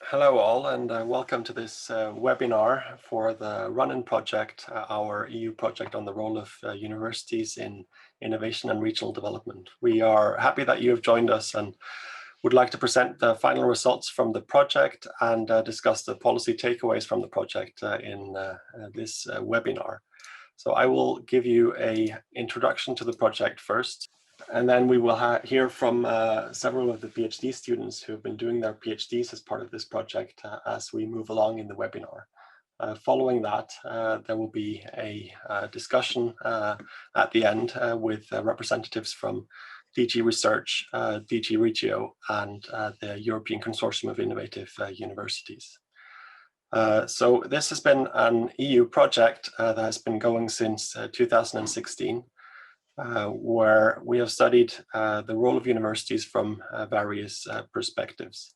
Hello all, and welcome to this webinar for the RUNIN project, our EU project on the role of universities in innovation and regional development. We are happy that you have joined us and would like to present the final results from the project and discuss the policy takeaways from the project in this webinar. So I will give you an introduction to the project first, and then we will hear from several of the PhD students who have been doing their PhDs as part of this project as we move along in the webinar. Following that, there will be a discussion at the end with representatives from DG Research, DG Regio, and the European Consortium of Innovative Universities. So this has been an EU project that has been going since 2016. Where we have studied the role of universities from various perspectives.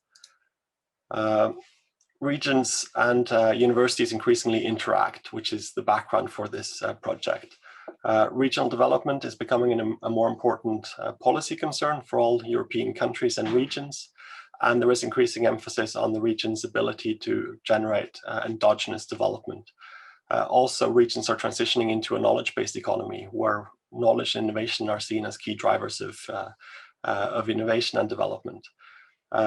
Regions and universities increasingly interact, which is the background for this project. Regional development is becoming a more important policy concern for all European countries and regions, and there is increasing emphasis on the region's ability to generate endogenous development. Also, regions are transitioning into a knowledge-based economy where knowledge and innovation are seen as key drivers of innovation and development.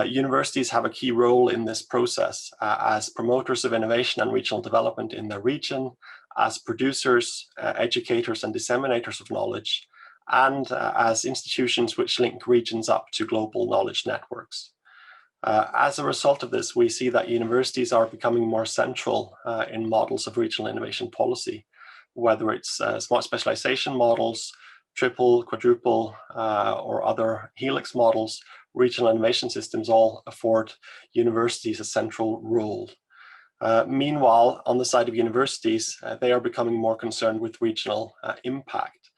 Universities have a key role in this process as promoters of innovation and regional development in their region, as producers, educators, and disseminators of knowledge, and as institutions which link regions up to global knowledge networks. As a result of this, we see that universities are becoming more central in models of regional innovation policy, whether it's smart specialization models, triple, quadruple, or other helix models. Regional innovation systems all afford universities a central role. Meanwhile, on the side of universities, they are becoming more concerned with regional impact.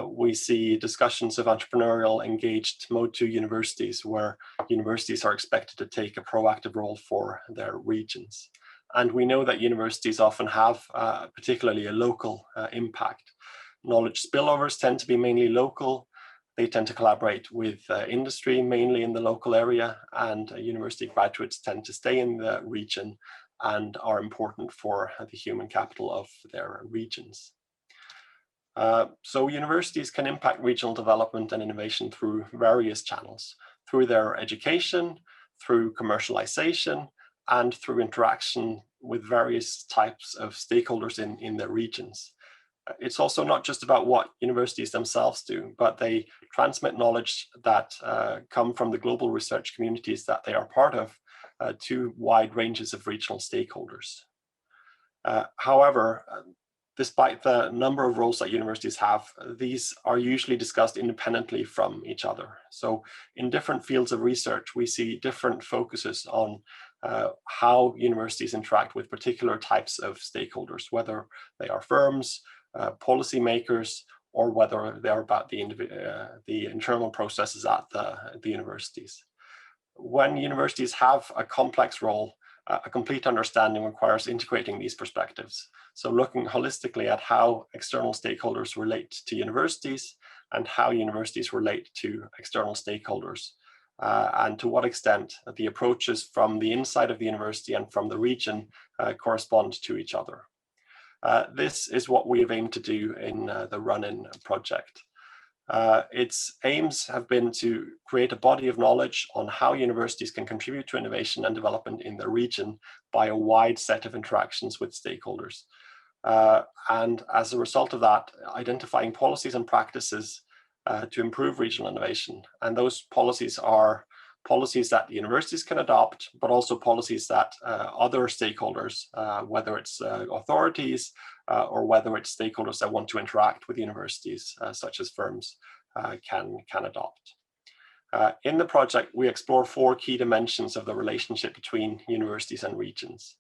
We see discussions of entrepreneurial engaged Mode 2 universities where universities are expected to take a proactive role for their regions. And we know that universities often have particularly a local impact. Knowledge spillovers tend to be mainly local. They tend to collaborate with industry, mainly in the local area, and university graduates tend to stay in the region and are important for the human capital of their regions. So universities can impact regional development and innovation through various channels, through their education, through commercialization, and through interaction with various types of stakeholders in their regions. It's also not just about what universities themselves do, but they transmit knowledge that come from the global research communities that they are part of to wide ranges of regional stakeholders. However, despite the number of roles that universities have, these are usually discussed independently from each other. So in different fields of research, we see different focuses on how universities interact with particular types of stakeholders, whether they are firms, policymakers, or whether they're about the internal processes at the universities. When universities have a complex role, a complete understanding requires integrating these perspectives. So looking holistically at how external stakeholders relate to universities and how universities relate to external stakeholders, and to what extent the approaches from the inside of the university and from the region correspond to each other. This is what we have aimed to do in the RUNIN project. Its aims have been to create a body of knowledge on how universities can contribute to innovation and development in their region by a wide set of interactions with stakeholders. And as a result of that, identifying policies and practices to improve regional innovation. And those policies are policies that the universities can adopt, but also policies that other stakeholders, whether it's authorities or whether it's stakeholders that want to interact with universities, such as firms, can adopt. In the project, we explore 4 key dimensions of the relationship between universities and regions.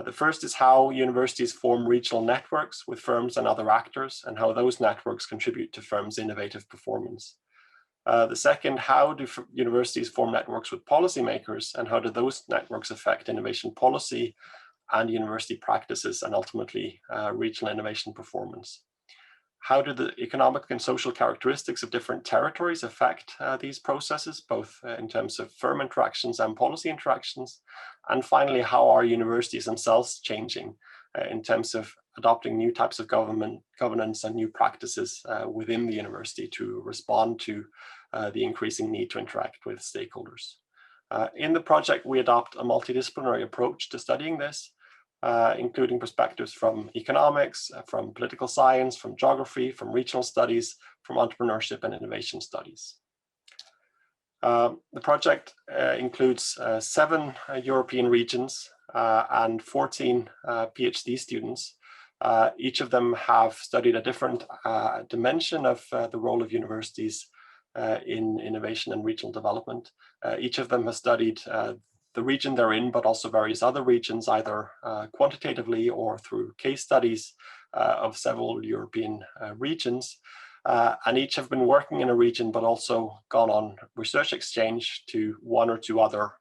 The first is how universities form regional networks with firms and other actors, and how those networks contribute to firms' innovative performance. The second, how do universities form networks with policymakers, and how do those networks affect innovation policy and university practices and ultimately regional innovation performance? How do the economic and social characteristics of different territories affect these processes, both in terms of firm interactions and policy interactions? And finally, how are universities themselves changing in terms of adopting new types of governance and new practices within the university to respond to the increasing need to interact with stakeholders? In the project, we adopt a multidisciplinary approach to studying this, including perspectives from economics, from political science, from geography, from regional studies, from entrepreneurship and innovation studies. The project includes 7 European regions and 14 PhD students. Each of them have studied a different dimension of the role of universities in innovation and regional development. Each of them has studied the region they're in, but also various other regions, either quantitatively or through case studies of several European regions. And each have been working in a region, but also gone on research exchange to 1 or 2 other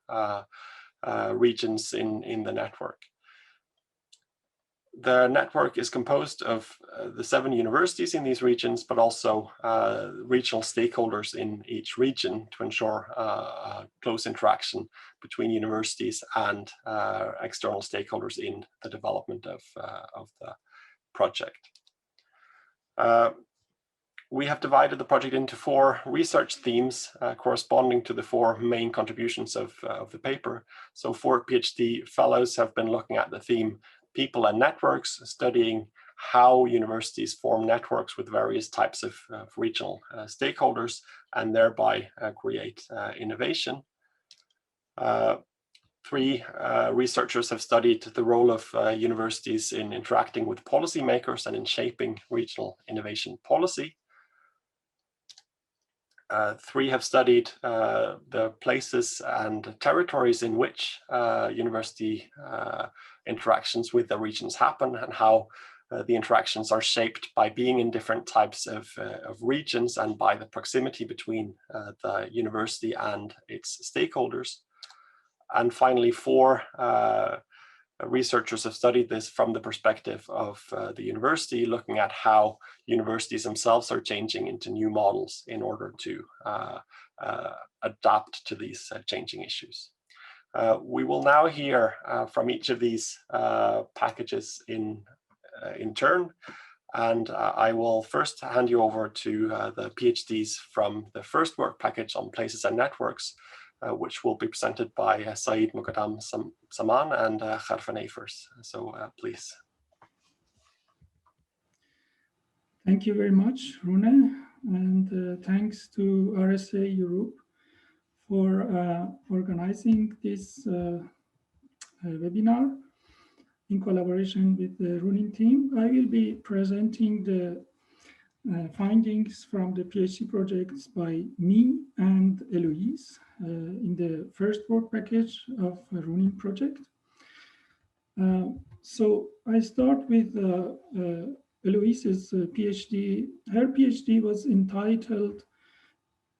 regions in the network. The network is composed of the 7 universities in these regions, but also regional stakeholders in each region to ensure close interaction between universities and external stakeholders in the development of the project. We have divided the project into 4 research themes corresponding to the 4 main contributions of the paper. So 4 PhD fellows have been looking at the theme people and networks, studying how universities form networks with various types of regional stakeholders and thereby create innovation. 3 researchers have studied the role of universities in interacting with policymakers and in shaping regional innovation policy. 3 have studied the places and territories in which university interactions with the regions happen and how the interactions are shaped by being in different types of regions and by the proximity between the university and its stakeholders. And finally, 4 researchers have studied this from the perspective of the university, looking at how universities themselves are changing into new models in order to adapt to these changing issues. We will now hear from each of these packages in turn, and I will first hand you over to the PhDs from the first work package on places and networks, which will be presented by Saeed Muqaddam Saman and Kharfan Afers. So please. Thank you very much, Rune, and thanks to RSA Europe for organizing this webinar in collaboration with the RUNIN team. I will be presenting the findings from the PhD projects by me and Eloise in the first work package of the RUNIN project. So I start with Eloise's PhD. Her PhD was entitled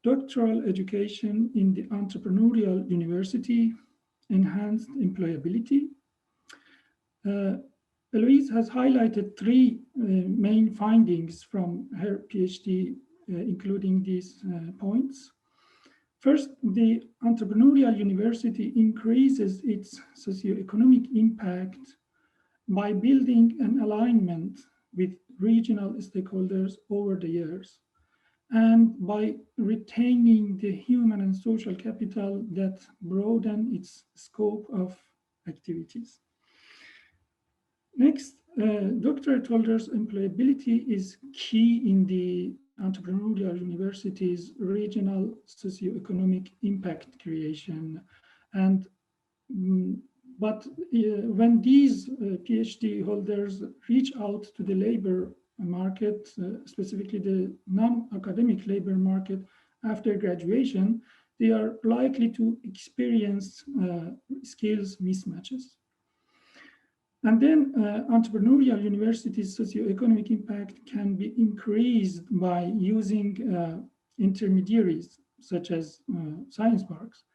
Doctoral Education in the Entrepreneurial University, Enhanced Employability. Eloise has highlighted 3 main findings from her PhD, including these points. First, the entrepreneurial university increases its socioeconomic impact by building an alignment with regional stakeholders over the years, and by retaining the human and social capital that broaden its scope of activities. Next, doctorate holders' employability is key in the entrepreneurial university's regional socioeconomic impact creation. And but when these PhD holders reach out to the labor market, specifically the non-academic labor market after graduation, they are likely to experience skills mismatches. And then entrepreneurial universities' socioeconomic impact can be increased by using intermediaries, such as science parks,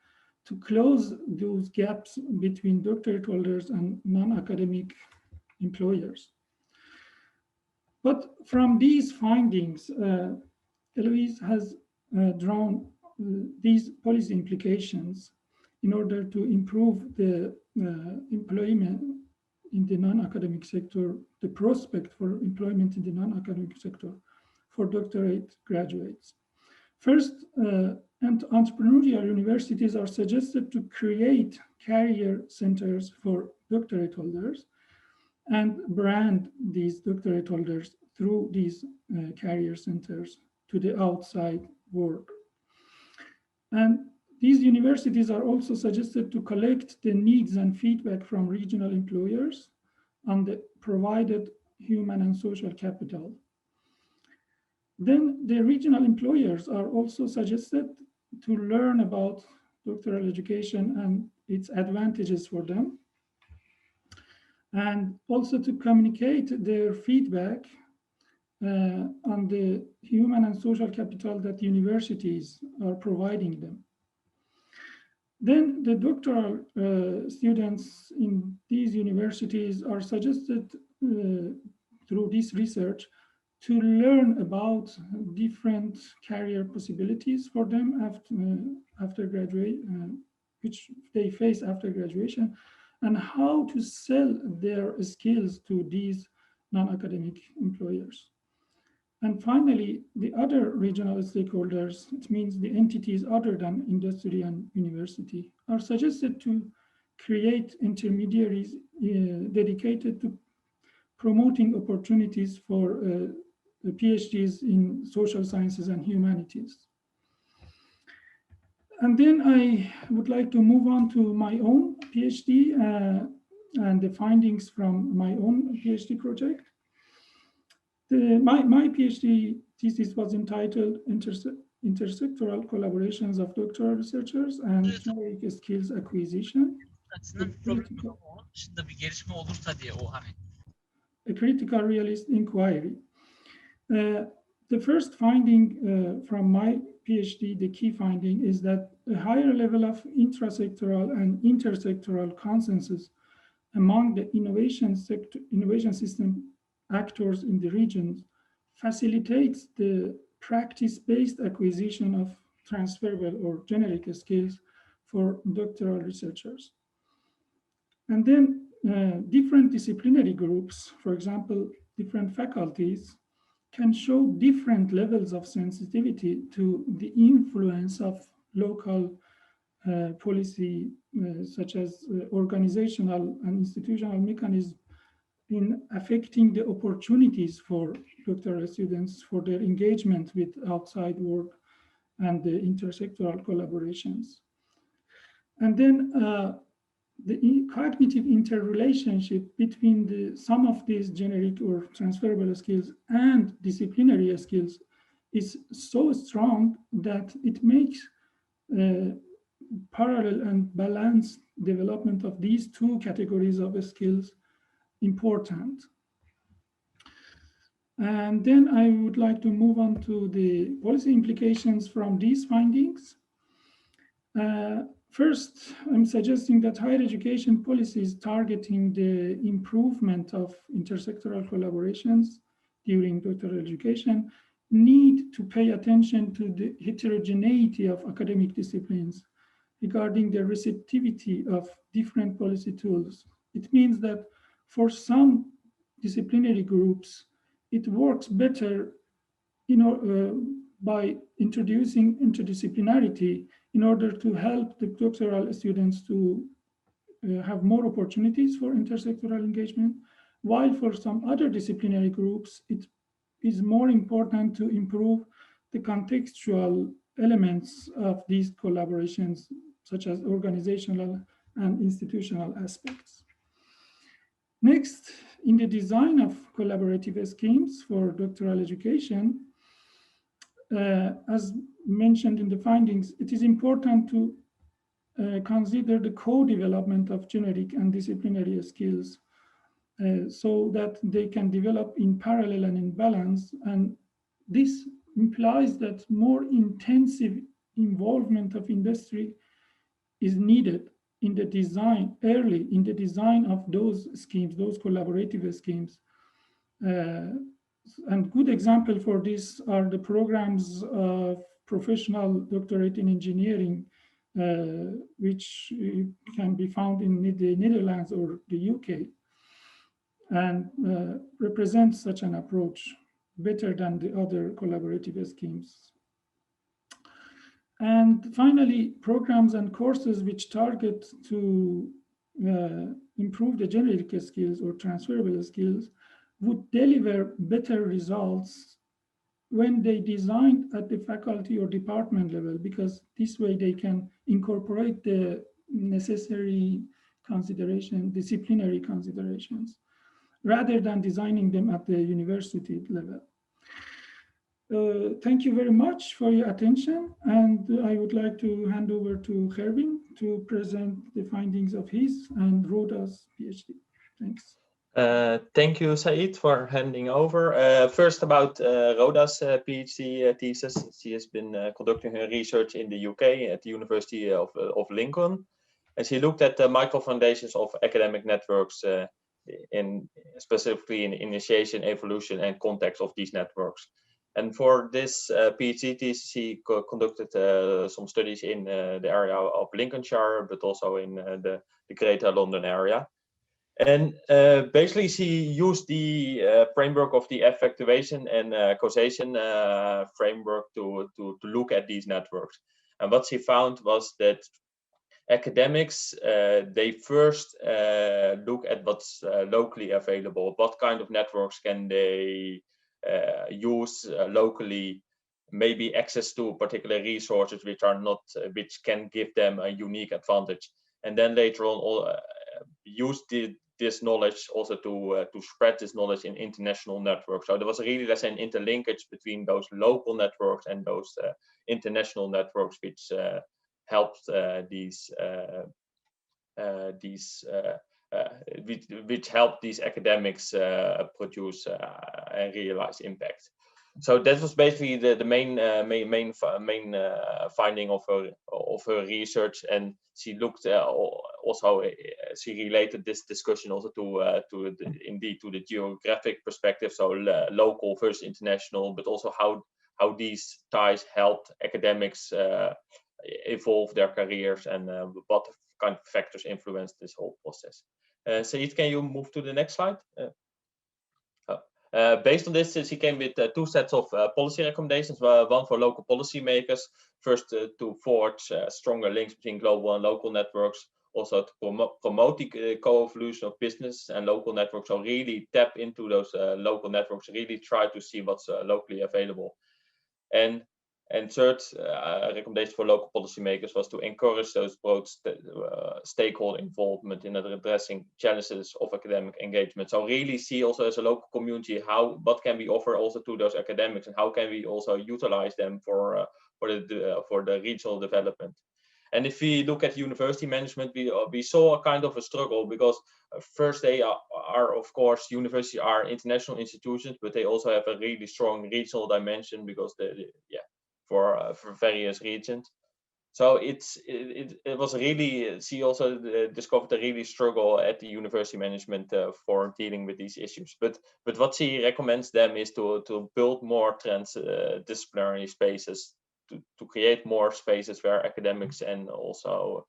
to close those gaps between doctorate holders and non-academic employers. But from these findings, Eloise has drawn these policy implications in order to improve the employment in the non-academic sector, the prospect for employment in the non-academic sector for doctorate graduates. First, entrepreneurial universities are suggested to create career centers for doctorate holders and brand these doctorate holders through these career centers to the outside world. And these universities are also suggested to collect the needs and feedback from regional employers on the provided human and social capital. Then the regional employers are also suggested to learn about doctoral education and its advantages for them, and also to communicate their feedback on the human and social capital that universities are providing them. Then the doctoral students in these universities are suggested through this research to learn about different career possibilities for them after graduate, which they face after graduation, and how to sell their skills to these non-academic employers. And finally, the other regional stakeholders, it means the entities other than industry and university, are suggested to create intermediaries dedicated to promoting opportunities for PhDs in social sciences and humanities. And then I would like to move on to my own PhD and the findings from my own PhD project. My PhD thesis was entitled Intersectoral Collaborations of Doctoral Researchers and Generic Skills Acquisition. A critical realist inquiry. The first finding from my PhD, the key finding, is that a higher level of intrasectoral and intersectoral consensus among the innovation system actors in the regions facilitates the practice-based acquisition of transferable or generic skills for doctoral researchers. And then different disciplinary groups, for example, different faculties, can show different levels of sensitivity to the influence of local policy, such as organizational and institutional mechanisms in affecting the opportunities for doctoral students for their engagement with outside work and the intersectoral collaborations. And then the cognitive interrelationship between the some of these generic or transferable skills and disciplinary skills is so strong that it makes parallel and balanced development of these two categories of skills important. And then I would like to move on to the policy implications from these findings. First, I'm suggesting that higher education policies targeting the improvement of intersectoral collaborations during doctoral education need to pay attention to the heterogeneity of academic disciplines regarding the receptivity of different policy tools. It means that for some disciplinary groups, it works better by introducing interdisciplinarity in order to help the doctoral students to have more opportunities for intersectoral engagement, while for some other disciplinary groups, it is more important to improve the contextual elements of these collaborations, such as organizational and institutional aspects. Next, in the design of collaborative schemes for doctoral education, as mentioned in the findings, it is important to consider the co-development of generic and disciplinary skills so that they can develop in parallel and in balance. And this implies that more intensive involvement of industry is needed in the design, early in the design of those schemes, those collaborative schemes, And good example for this are the programs of professional doctorate in engineering, which can be found in the Netherlands or the UK, and represents such an approach better than the other collaborative schemes. And finally, programs and courses which target to improve the generic skills or transferable skills would deliver better results when they designed at the faculty or department level, because this way they can incorporate the necessary consideration, disciplinary considerations, rather than designing them at the university level. Thank you very much for your attention, and I would like to hand over to Herwin to present the findings of his and Rhoda's PhD. Thanks. Thank you, Said, for handing over. First about Rhoda's PhD thesis. She has been conducting her research in the UK at the University of Lincoln, and she looked at the micro foundations of academic networks, specifically in initiation, evolution, and context of these networks. And for this PhD thesis, she conducted some studies in the area of Lincolnshire, but also in the Greater London area. And basically, she used the framework of the effectuation and causation framework to look at these networks. And what she found was that academics, they first look at what's locally available. What kind of networks can they use locally? Maybe access to particular resources which can give them a unique advantage. And then later on, use this knowledge also to spread this knowledge in international networks. So there was really, let's say, an interlinkage between those local networks and those international networks, which helped which helped these academics produce and realize impact. So that was basically the main finding of her research, and she looked also she related this discussion also to the geographic perspective, so local versus international, but also how these ties helped academics evolve their careers and what kind of factors influenced this whole process. Said, can you move to the next slide? Based on this, she came with two sets of policy recommendations, one for local policymakers, first to forge stronger links between global and local networks, also to promote the co-evolution of business and local networks, so really tap into those local networks, really try to see what's locally available. And third recommendation for local policymakers was to encourage those broad stakeholder involvement in addressing challenges of academic engagement. So really see also as a local community what can we offer also to those academics, and how can we also utilize them for the regional development. And if we look at university management, we saw a kind of a struggle, because first they are of course, universities are international institutions, but they also have a really strong regional dimension, because for various regions. So it was really, she also discovered a really struggle at the university management for dealing with these issues. But what she recommends them is to build more transdisciplinary spaces, to create more spaces where academics and also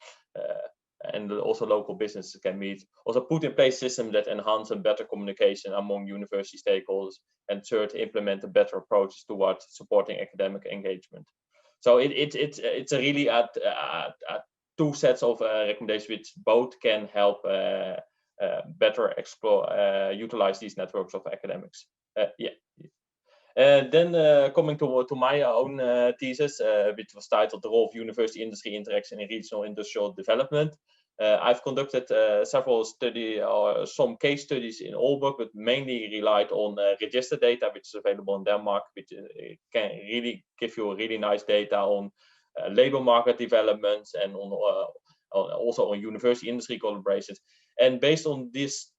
local businesses can meet. Also put in place systems that enhance a better communication among university stakeholders, and third, implement a better approach towards supporting academic engagement. So it's a really two sets of recommendations which both can help better explore, utilize these networks of academics. Then coming to my own thesis, which was titled "The Role of University Industry Interaction in Regional Industrial Development." I've conducted some case studies in Aalborg, but mainly relied on register data, which is available in Denmark, which can really give you really nice data on labor market developments and also on university industry collaborations. And based on this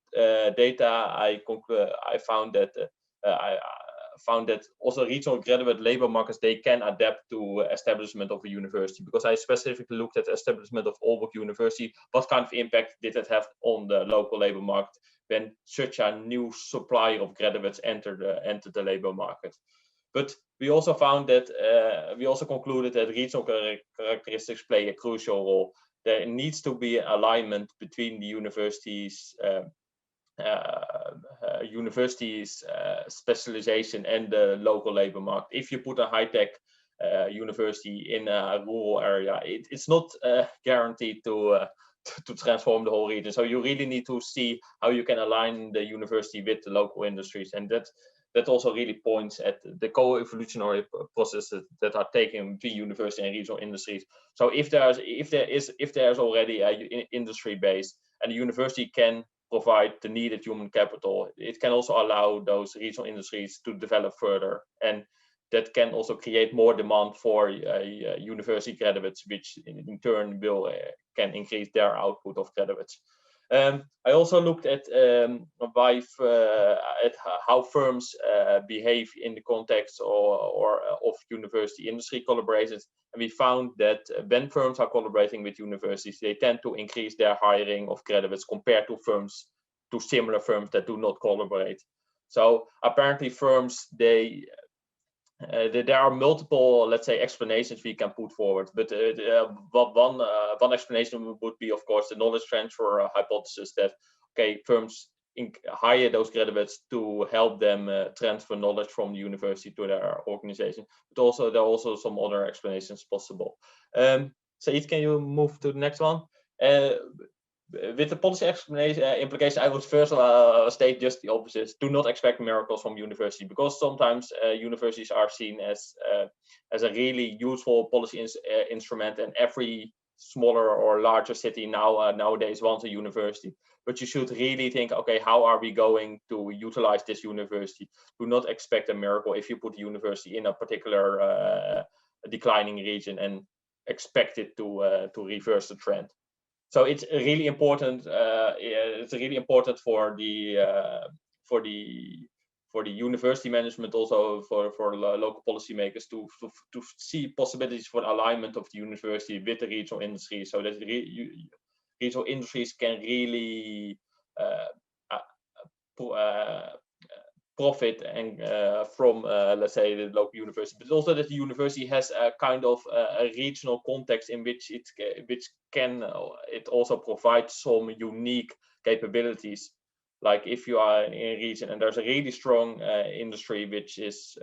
data, I found that found that also regional graduate labor markets, they can adapt to establishment of a university, because I specifically looked at establishment of Aalborg University. What kind of impact did it have on the local labor market when such a new supply of graduates entered the labor market? But we also found that, we also concluded that regional characteristics play a crucial role. There needs to be alignment between the universities' specialization and the local labor market. If you put a high-tech university in a rural area, it's not guaranteed to transform the whole region. So you really need to see how you can align the university with the local industries, and that also really points at the co-evolutionary processes that are taken between university and regional industries. So if there's already an industry base and the university can provide the needed human capital, it can also allow those regional industries to develop further, and that can also create more demand for university graduates, which in turn can increase their output of graduates. I also looked at how firms behave in the context of university industry collaborations, and we found that when firms are collaborating with universities, they tend to increase their hiring of graduates compared to similar firms that do not collaborate. So apparently firms, there are multiple, let's say, explanations we can put forward, but one explanation would be, of course, the knowledge transfer hypothesis, that firms hire those graduates to help them transfer knowledge from the university to their organization. But also there are also some other explanations possible. Said, can you move to the next one? With the policy explanation implication, I would first state just the opposite. Do not expect miracles from university, because sometimes universities are seen as a really useful policy instrument, and every smaller or larger city nowadays wants a university. But you should really think, okay, how are we going to utilize this university? Do not expect a miracle if you put a university in a particular declining region and expect it to reverse the trend. So it's really important. It's really important for the university management, also for local policymakers, to see possibilities for alignment of the university with the regional industry, so that regional industries can really profit and from let's say the local university, but also that the university has a kind of a regional context in which it can also provide some unique capabilities. Like if you are in a region and there's a really strong industry which is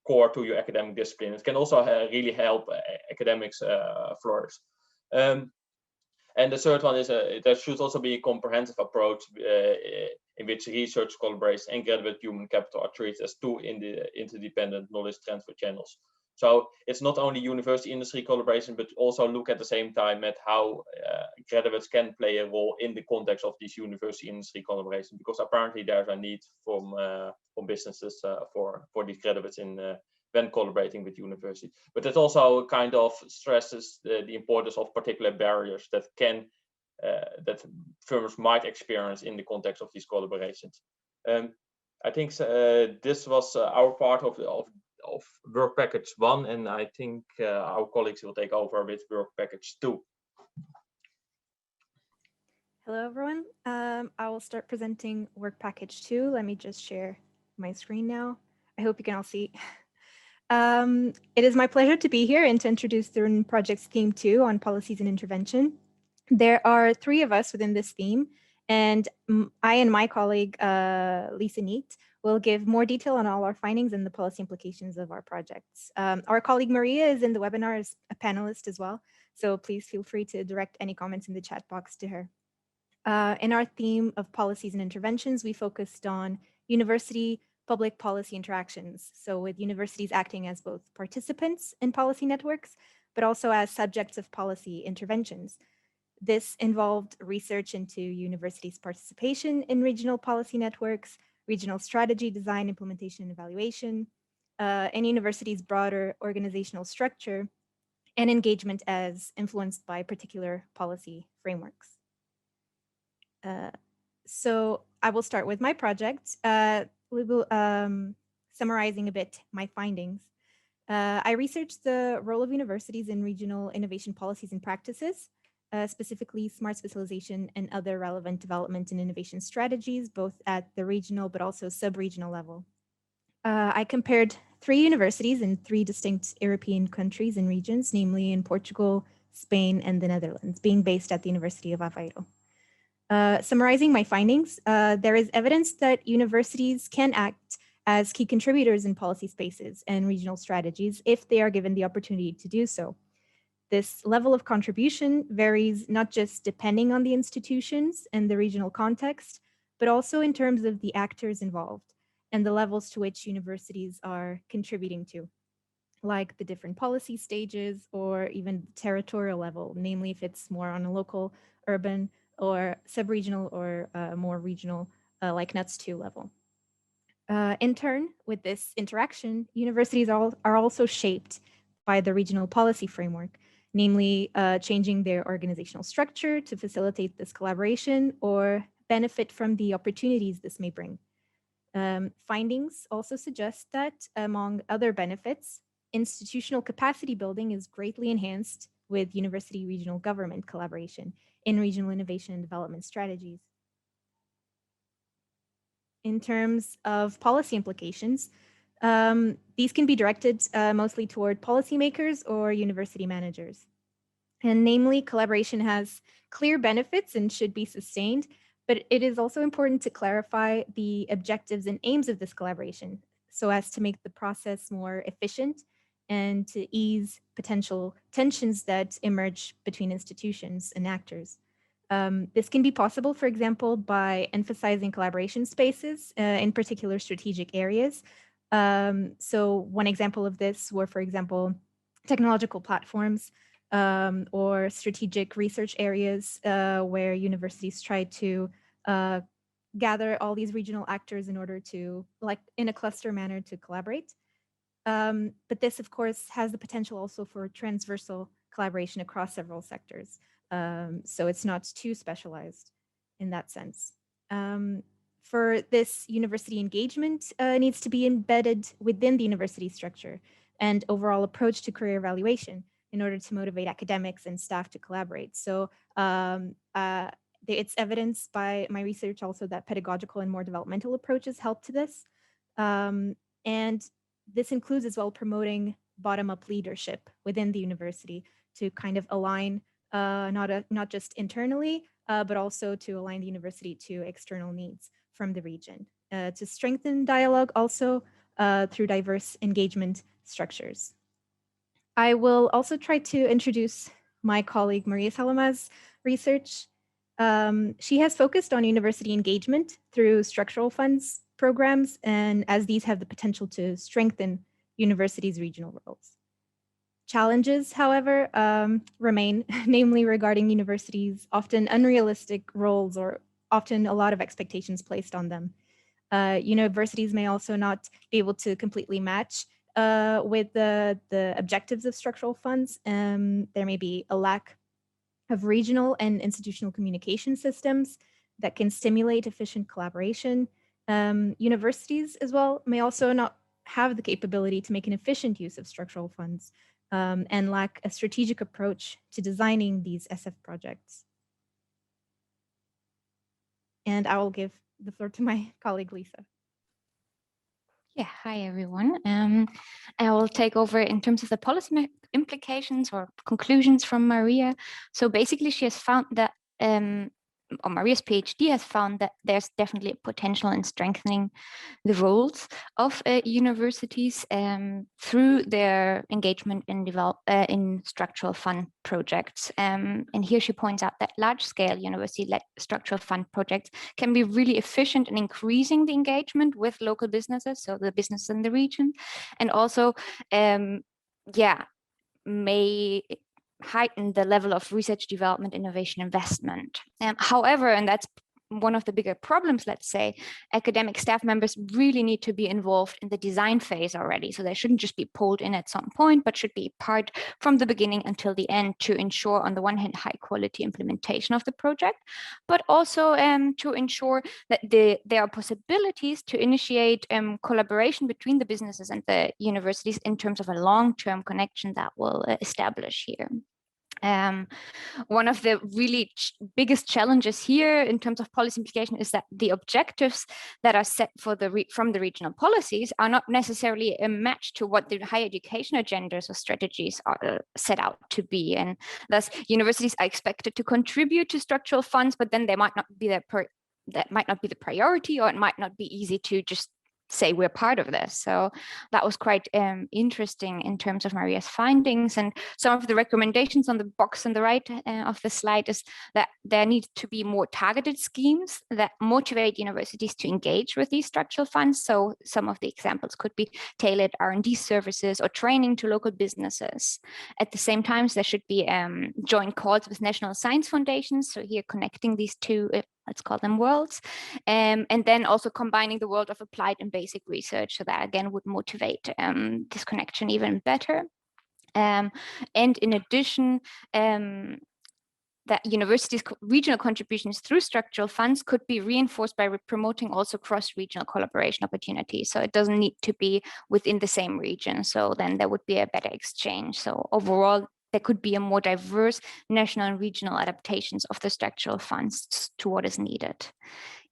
core to your academic discipline, it can also really help academics flourish. And the third one is there should also be a comprehensive approach in which research collaboration and graduate human capital are treated as two interdependent knowledge transfer channels. So it's not only university industry collaboration, but also look at the same time at how graduates can play a role in the context of this university industry collaboration, because apparently there's a need from businesses for these graduates when collaborating with university. But it also kind of stresses the importance of particular barriers that that firms might experience in the context of these collaborations. I think this was our part of work package 1, and I think our colleagues will take over with work package 2. Hello, everyone. I will start presenting work package 2. Let me just share my screen now. I hope you can all see. It is my pleasure to be here and to introduce the RUNIN project's theme 2 on policies and intervention. There are 3 of us within this theme, and I and my colleague, Lisa Neat, will give more detail on all our findings and the policy implications of our projects. Our colleague Maria is in the webinar as a panelist as well, so please feel free to direct any comments in the chat box to her. In our theme of policies and interventions, we focused on university public policy interactions. So with universities acting as both participants in policy networks, but also as subjects of policy interventions. This involved research into universities' participation in regional policy networks, regional strategy, design, implementation, and evaluation, and universities' broader organizational structure, and engagement as influenced by particular policy frameworks. So I will start with my project. We will summarizing a bit my findings. I researched the role of universities in regional innovation policies and practices, specifically smart specialization and other relevant development and innovation strategies, both at the regional but also sub-regional level. I compared 3 universities in 3 distinct European countries and regions, namely in Portugal, Spain, and the Netherlands, being based at the University of Aveiro. Summarizing my findings, there is evidence that universities can act as key contributors in policy spaces and regional strategies if they are given the opportunity to do so. This level of contribution varies not just depending on the institutions and the regional context, but also in terms of the actors involved and the levels to which universities are contributing to, like the different policy stages or even territorial level, namely if it's more on a local, urban, or sub-regional or more regional, like NUTS2 level. In turn, with this interaction, universities are also shaped by the regional policy framework, namely changing their organizational structure to facilitate this collaboration or benefit from the opportunities this may bring. Findings also suggest that, among other benefits, institutional capacity building is greatly enhanced with university regional government collaboration in regional innovation and development strategies. In terms of policy implications, these can be directed mostly toward policymakers or university managers. And namely, collaboration has clear benefits and should be sustained, but it is also important to clarify the objectives and aims of this collaboration so as to make the process more efficient and to ease potential tensions that emerge between institutions and actors. This can be possible, for example, by emphasizing collaboration spaces in particular strategic areas. So one example of this were, for example, technological platforms or strategic research areas where universities try to gather all these regional actors in order to, like in a cluster manner, to collaborate. But this, of course, has the potential also for transversal collaboration across several sectors. So it's not too specialized in that sense. For this, university engagement needs to be embedded within the university structure and overall approach to career evaluation in order to motivate academics and staff to collaborate. So it's evidenced by my research also that pedagogical and more developmental approaches help to this. And this includes as well promoting bottom-up leadership within the university to kind of align not just internally, but also to align the university to external needs from the region, to strengthen dialogue also through diverse engagement structures. I will also try to introduce my colleague Maria Salama's research. She has focused on university engagement through structural funds programs, and as these have the potential to strengthen universities' regional roles. Challenges, however, remain, namely regarding universities' often unrealistic roles or often a lot of expectations placed on them. Universities may also not be able to completely match with the objectives of structural funds. There may be a lack of regional and institutional communication systems that can stimulate efficient collaboration. Universities as well may also not have the capability to make an efficient use of structural funds and lack a strategic approach to designing these SF projects. And I will give the floor to my colleague, Lisa. Yeah, hi everyone. I will take over in terms of the policy implications or conclusions from Maria. So basically she has found that, or Maria's PhD has found that there's definitely a potential in strengthening the roles of universities through their engagement in structural fund projects. And here she points out that large-scale university-led structural fund projects can be really efficient in increasing the engagement with local businesses, so the business in the region, and also, may heighten the level of research, development, innovation, investment. However, and that's one of the bigger problems, let's say, academic staff members really need to be involved in the design phase already. So they shouldn't just be pulled in at some point, but should be part from the beginning until the end to ensure, on the one hand, high quality implementation of the project, but also to ensure that there are possibilities to initiate collaboration between the businesses and the universities in terms of a long-term connection that will establish here. One of the really biggest challenges here in terms of policy implication is that the objectives that are set for from the regional policies are not necessarily a match to what the higher education agendas or strategies are set out to be. And thus, universities are expected to contribute to structural funds, but then they might not be that might not be the priority, or it might not be easy to just say we're part of this. So that was quite interesting in terms of Maria's findings. And some of the recommendations on the box on the right of the slide is that there needs to be more targeted schemes that motivate universities to engage with these structural funds. So some of the examples could be tailored R&D services or training to local businesses. At the same time, there should be joint calls with national science foundations. So here connecting these two let's call them worlds, and then also combining the world of applied and basic research. So that again would motivate this connection even better. And in addition, that universities' regional contributions through structural funds could be reinforced by promoting also cross-regional collaboration opportunities. So it doesn't need to be within the same region. So then there would be a better exchange. So overall, there could be a more diverse national and regional adaptations of the structural funds to what is needed.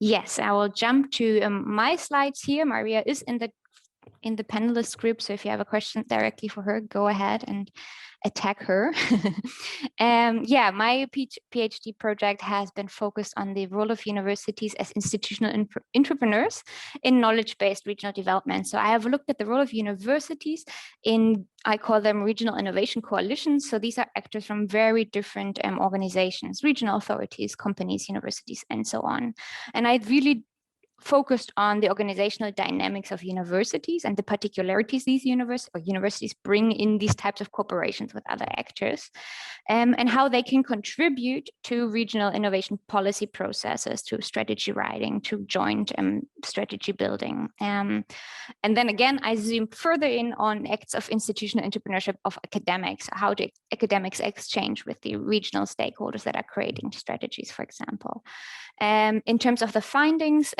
Yes, I will jump to my slides here. Maria is in the panelist group, so if you have a question directly for her, go ahead and attack her. Yeah, my PhD project has been focused on the role of universities as institutional entrepreneurs in knowledge-based regional development. So I have looked at the role of universities in, I call them regional innovation coalitions. So these are actors from very different organizations, regional authorities, companies, universities, and so on. And I really focused on the organizational dynamics of universities and the particularities these universities bring in these types of cooperations with other actors, and how they can contribute to regional innovation policy processes, to strategy writing, to joint strategy building. And then again, I zoomed further in on acts of institutional entrepreneurship of academics, how do academics exchange with the regional stakeholders that are creating strategies, for example. In terms of the findings,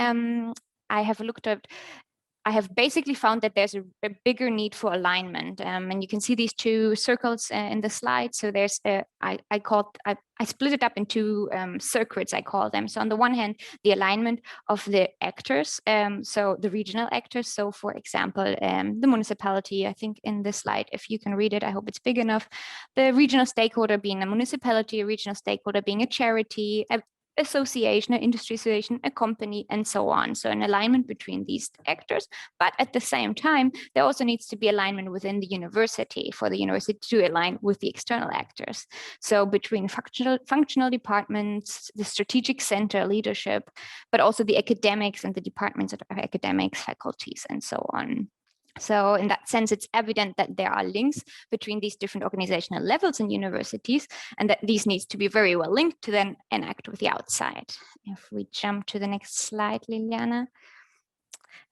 I have basically found that there's a bigger need for alignment, and you can see these two circles in the slide. So there's I split it up into circuits, I call them. So on the one hand, the alignment of the actors, so the regional actors. So for example, the municipality, I think in this slide, if you can read it, I hope it's big enough. The regional stakeholder being a municipality, a regional stakeholder being a charity, association, an industry association, a company, and so on. So an alignment between these actors, but at the same time, there also needs to be alignment within the university for the university to align with the external actors. So between functional departments, the strategic center leadership, but also the academics and the departments of academics, faculties, and so on. So in that sense, it's evident that there are links between these different organizational levels in universities, and that these needs to be very well linked to then enact with the outside. If we jump to the next slide, Liliana.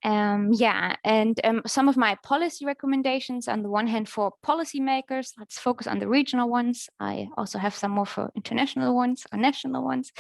Yeah, and some of my policy recommendations, on the one hand for policymakers, let's focus on the regional ones. I also have some more for international ones or national ones.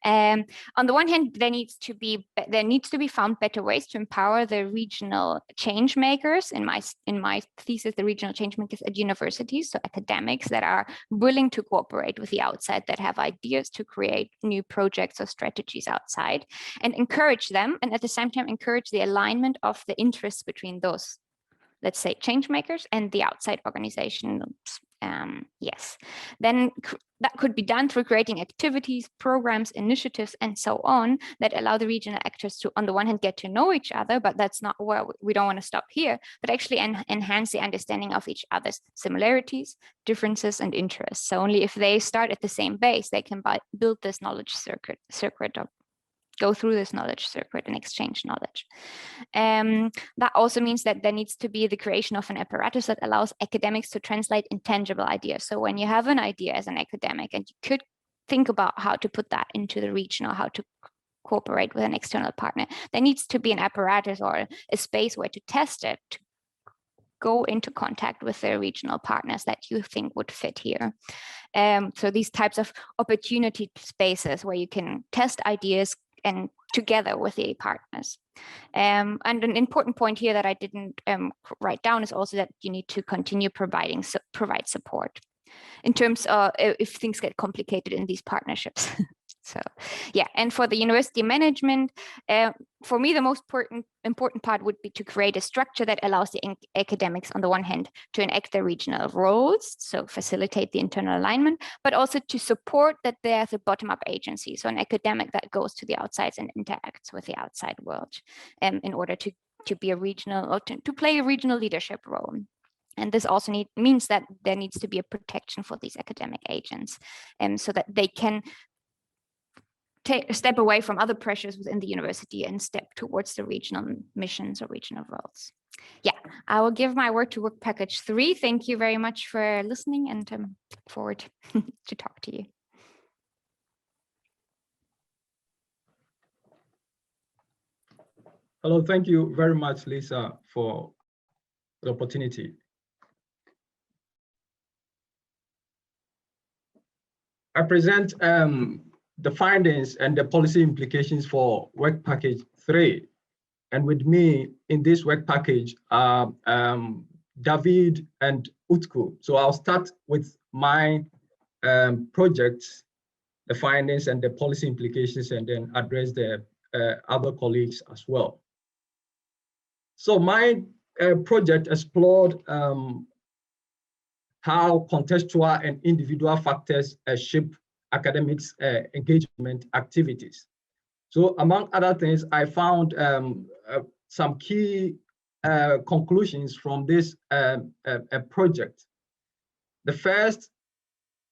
On the one hand, there needs to be found better ways to empower the regional change makers. In my thesis, the regional change makers at universities, so academics that are willing to cooperate with the outside, that have ideas to create new projects or strategies outside, and encourage them, and at the same time encourage the alignment of the interests between those, let's say, change makers and the outside organizations. Yes, then that could be done through creating activities, programs, initiatives, and so on that allow the regional actors to, on the one hand, get to know each other, but that's not where we don't want to stop here, but actually enhance the understanding of each other's similarities, differences, and interests. So only if they start at the same base, they can build this knowledge circuit of go through this knowledge circuit and exchange knowledge. That also means that there needs to be the creation of an apparatus that allows academics to translate intangible ideas. So when you have an idea as an academic and you could think about how to put that into the region or how to cooperate with an external partner, there needs to be an apparatus or a space where to test it, to go into contact with the regional partners that you think would fit here. So these types of opportunity spaces where you can test ideas and together with the partners. And an important point here that I didn't write down is also that you need to continue provide support in terms of if things get complicated in these partnerships. So yeah, and for the university management, for me, the most important part would be to create a structure that allows the academics on the one hand to enact their regional roles, so facilitate the internal alignment, but also to support that there's a bottom-up agency, so an academic that goes to the outside and interacts with the outside world in order to be a regional, or to play a regional leadership role. And this also means that there needs to be a protection for these academic agents, so that they can step away from other pressures within the university and step towards the regional missions or regional roles. Yeah, I will give my word to work package 3. Thank you very much for listening, and I'm looking forward to talk to you. Hello, thank you very much, Lisa, for the opportunity. I present the findings and the policy implications for work package 3. And with me in this work package are David and Utku. So I'll start with my projects, the findings and the policy implications, and then address the other colleagues as well. So my project explored how contextual and individual factors shape academics engagement activities. So among other things, I found some key conclusions from this project. The first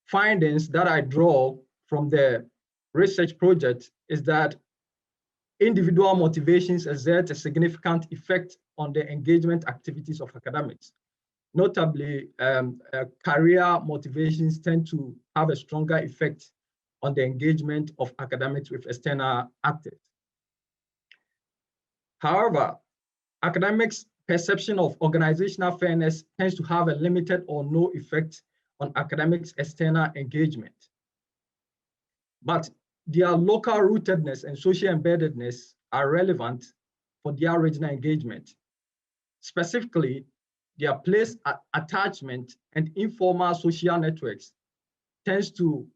findings that I draw from the research project is that individual motivations exert a significant effect on the engagement activities of academics. Notably, career motivations tend to have a stronger effect on the engagement of academics with external actors. However, academics' perception of organizational fairness tends to have a limited or no effect on academics' external engagement. But their local rootedness and social embeddedness are relevant for their regional engagement. Specifically, their place attachment and informal social networks tends to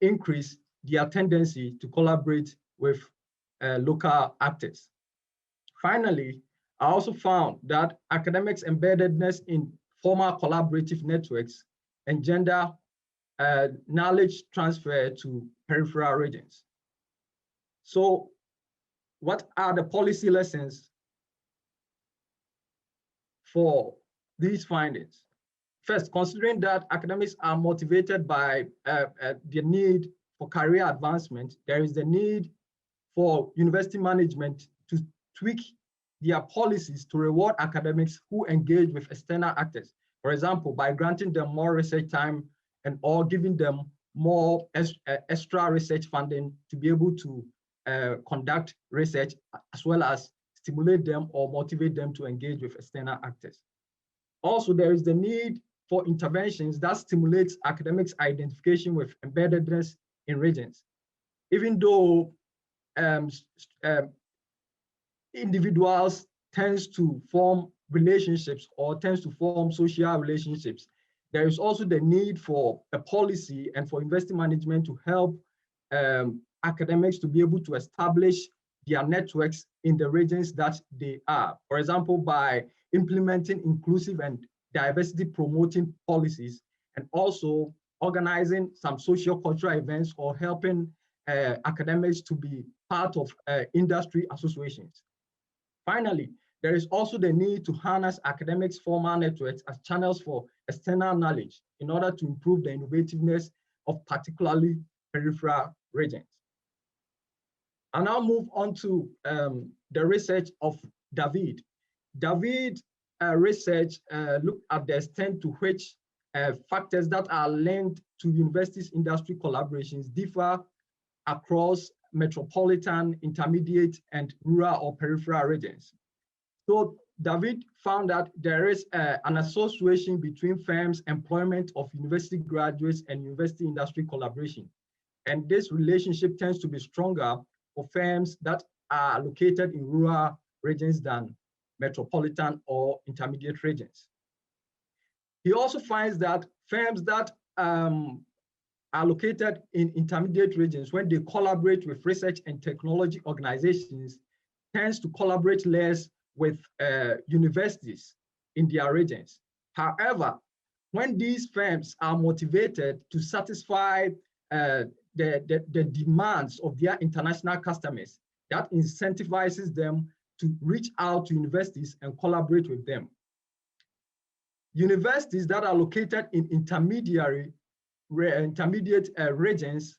increase their tendency to collaborate with local actors. Finally, I also found that academics' embeddedness in formal collaborative networks engender knowledge transfer to peripheral regions. So what are the policy lessons for these findings? First, considering that academics are motivated by the need for career advancement, there is the need for university management to tweak their policies to reward academics who engage with external actors. For example, by granting them more research time and or giving them more extra research funding to be able to conduct research, as well as stimulate them or motivate them to engage with external actors. Also, there is the need for interventions that stimulates academics' identification with embeddedness in regions. Even though individuals tends to form relationships or tends to form social relationships, there is also the need for a policy and for university management to help academics to be able to establish their networks in the regions that they are. For example, by implementing inclusive and diversity promoting policies, and also organizing some socio-cultural events or helping academics to be part of industry associations. Finally, there is also the need to harness academics' formal networks as channels for external knowledge in order to improve the innovativeness of particularly peripheral regions. I'll now move on to the research of David. David's research looked at the extent to which factors that are linked to universities' industry collaborations differ across metropolitan, intermediate, and rural or peripheral regions. So David found that there is an association between firms' employment of university graduates and university industry collaboration. And this relationship tends to be stronger for firms that are located in rural regions than metropolitan or intermediate regions. He also finds that firms that are located in intermediate regions, when they collaborate with research and technology organizations, tends to collaborate less with universities in their regions. However, when these firms are motivated to satisfy the demands of their international customers, that incentivizes them to reach out to universities and collaborate with them. Universities that are located in intermediate regions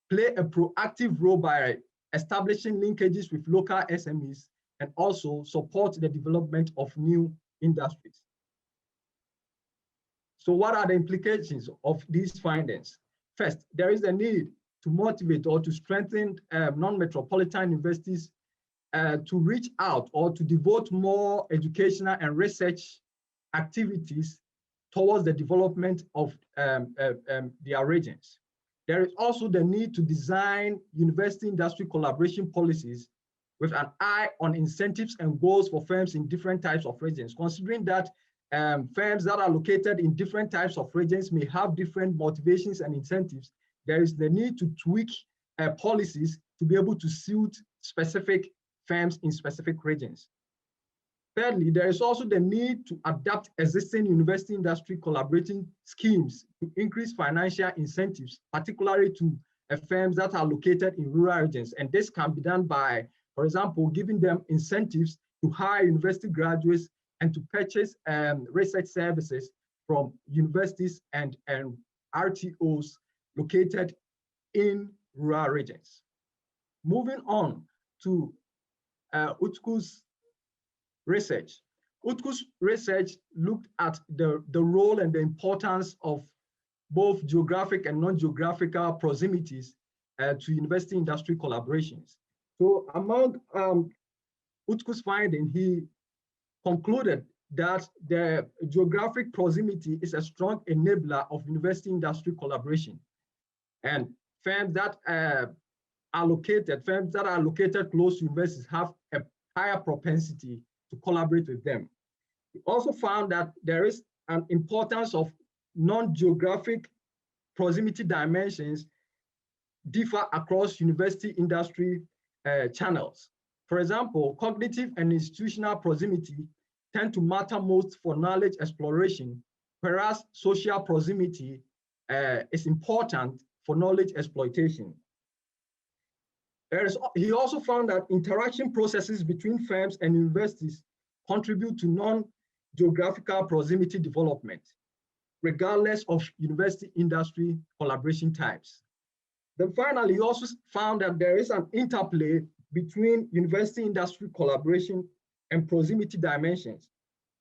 play a proactive role by establishing linkages with local SMEs and also support the development of new industries. So what are the implications of these findings? First, there is a need to motivate or to strengthen non-metropolitan universities to reach out or to devote more educational and research activities towards the development of their regions. There is also the need to design university industry collaboration policies with an eye on incentives and goals for firms in different types of regions, considering that firms that are located in different types of regions may have different motivations and incentives. There is the need to tweak policies to be able to suit specific firms in specific regions. Thirdly, there is also the need to adapt existing university industry collaborating schemes to increase financial incentives, particularly to firms that are located in rural regions. And this can be done by, for example, giving them incentives to hire university graduates and to purchase research services from universities and RTOs located in rural regions. Moving on to Utku's research. Utku's research looked at the role and the importance of both geographic and non-geographical proximities to university industry collaborations. So among Utku's findings, he concluded that the geographic proximity is a strong enabler of university industry collaboration. And firms that are located close to universities have a higher propensity to collaborate with them. We also found that there is an importance of non-geographic proximity dimensions differ across university industry channels. For example, cognitive and institutional proximity tend to matter most for knowledge exploration, whereas social proximity is important for knowledge exploitation. He also found that interaction processes between firms and universities contribute to non-geographical proximity development, regardless of university industry collaboration types. Then finally, he also found that there is an interplay between university industry collaboration and proximity dimensions.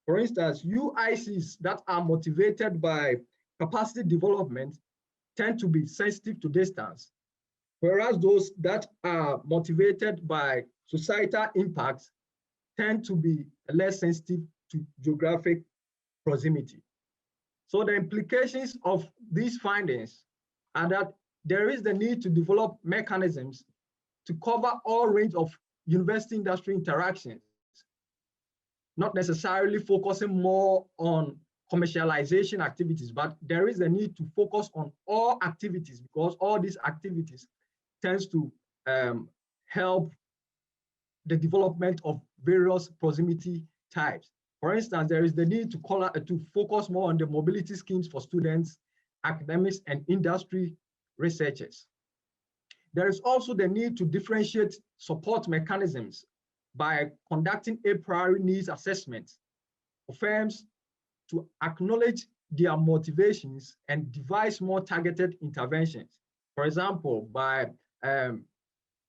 For instance, UICs that are motivated by capacity development tend to be sensitive to distance, whereas those that are motivated by societal impacts tend to be less sensitive to geographic proximity. So the implications of these findings are that there is the need to develop mechanisms to cover all range of university industry interactions, not necessarily focusing more on commercialization activities, but there is a need to focus on all activities because all these activities tends to help the development of various proximity types. For instance, there is the need to focus more on the mobility schemes for students, academics, and industry researchers. There is also the need to differentiate support mechanisms by conducting a priori needs assessment for firms to acknowledge their motivations and devise more targeted interventions. For example, by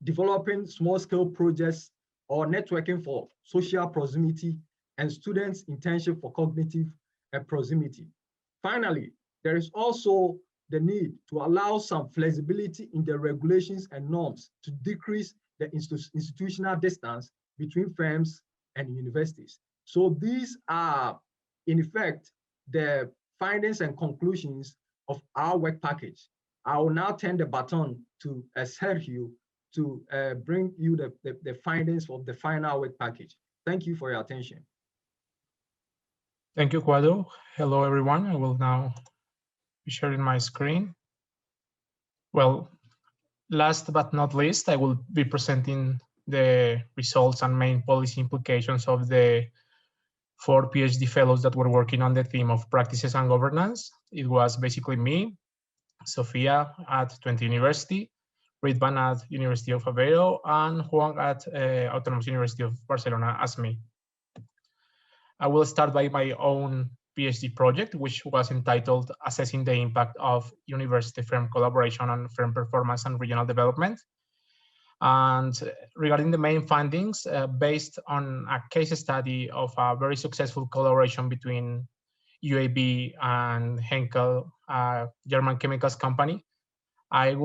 developing small-scale projects or networking for social proximity and students' internship for cognitive proximity. Finally, there is also the need to allow some flexibility in the regulations and norms to decrease the institutional distance between firms and universities. So these are, in effect, the findings and conclusions of our work package. I will now turn the baton to Sergio to bring you the findings of the final work package. Thank you for your attention. Thank you, Kwado. Hello, everyone. I will now be sharing my screen. Well, last but not least, I will be presenting the results and main policy implications of the 4 PhD fellows that were working on the theme of practices and governance. It was basically me, Sofia at Twente University, Ridvan at University of Aveiro, and Juan at Autonomous University of Barcelona as me. I will start by my own PhD project, which was entitled Assessing the Impact of University-Firm Collaboration on Firm Performance and Regional Development. And regarding the main findings, based on a case study of a very successful collaboration between UAB and Henkel, a German chemicals company, I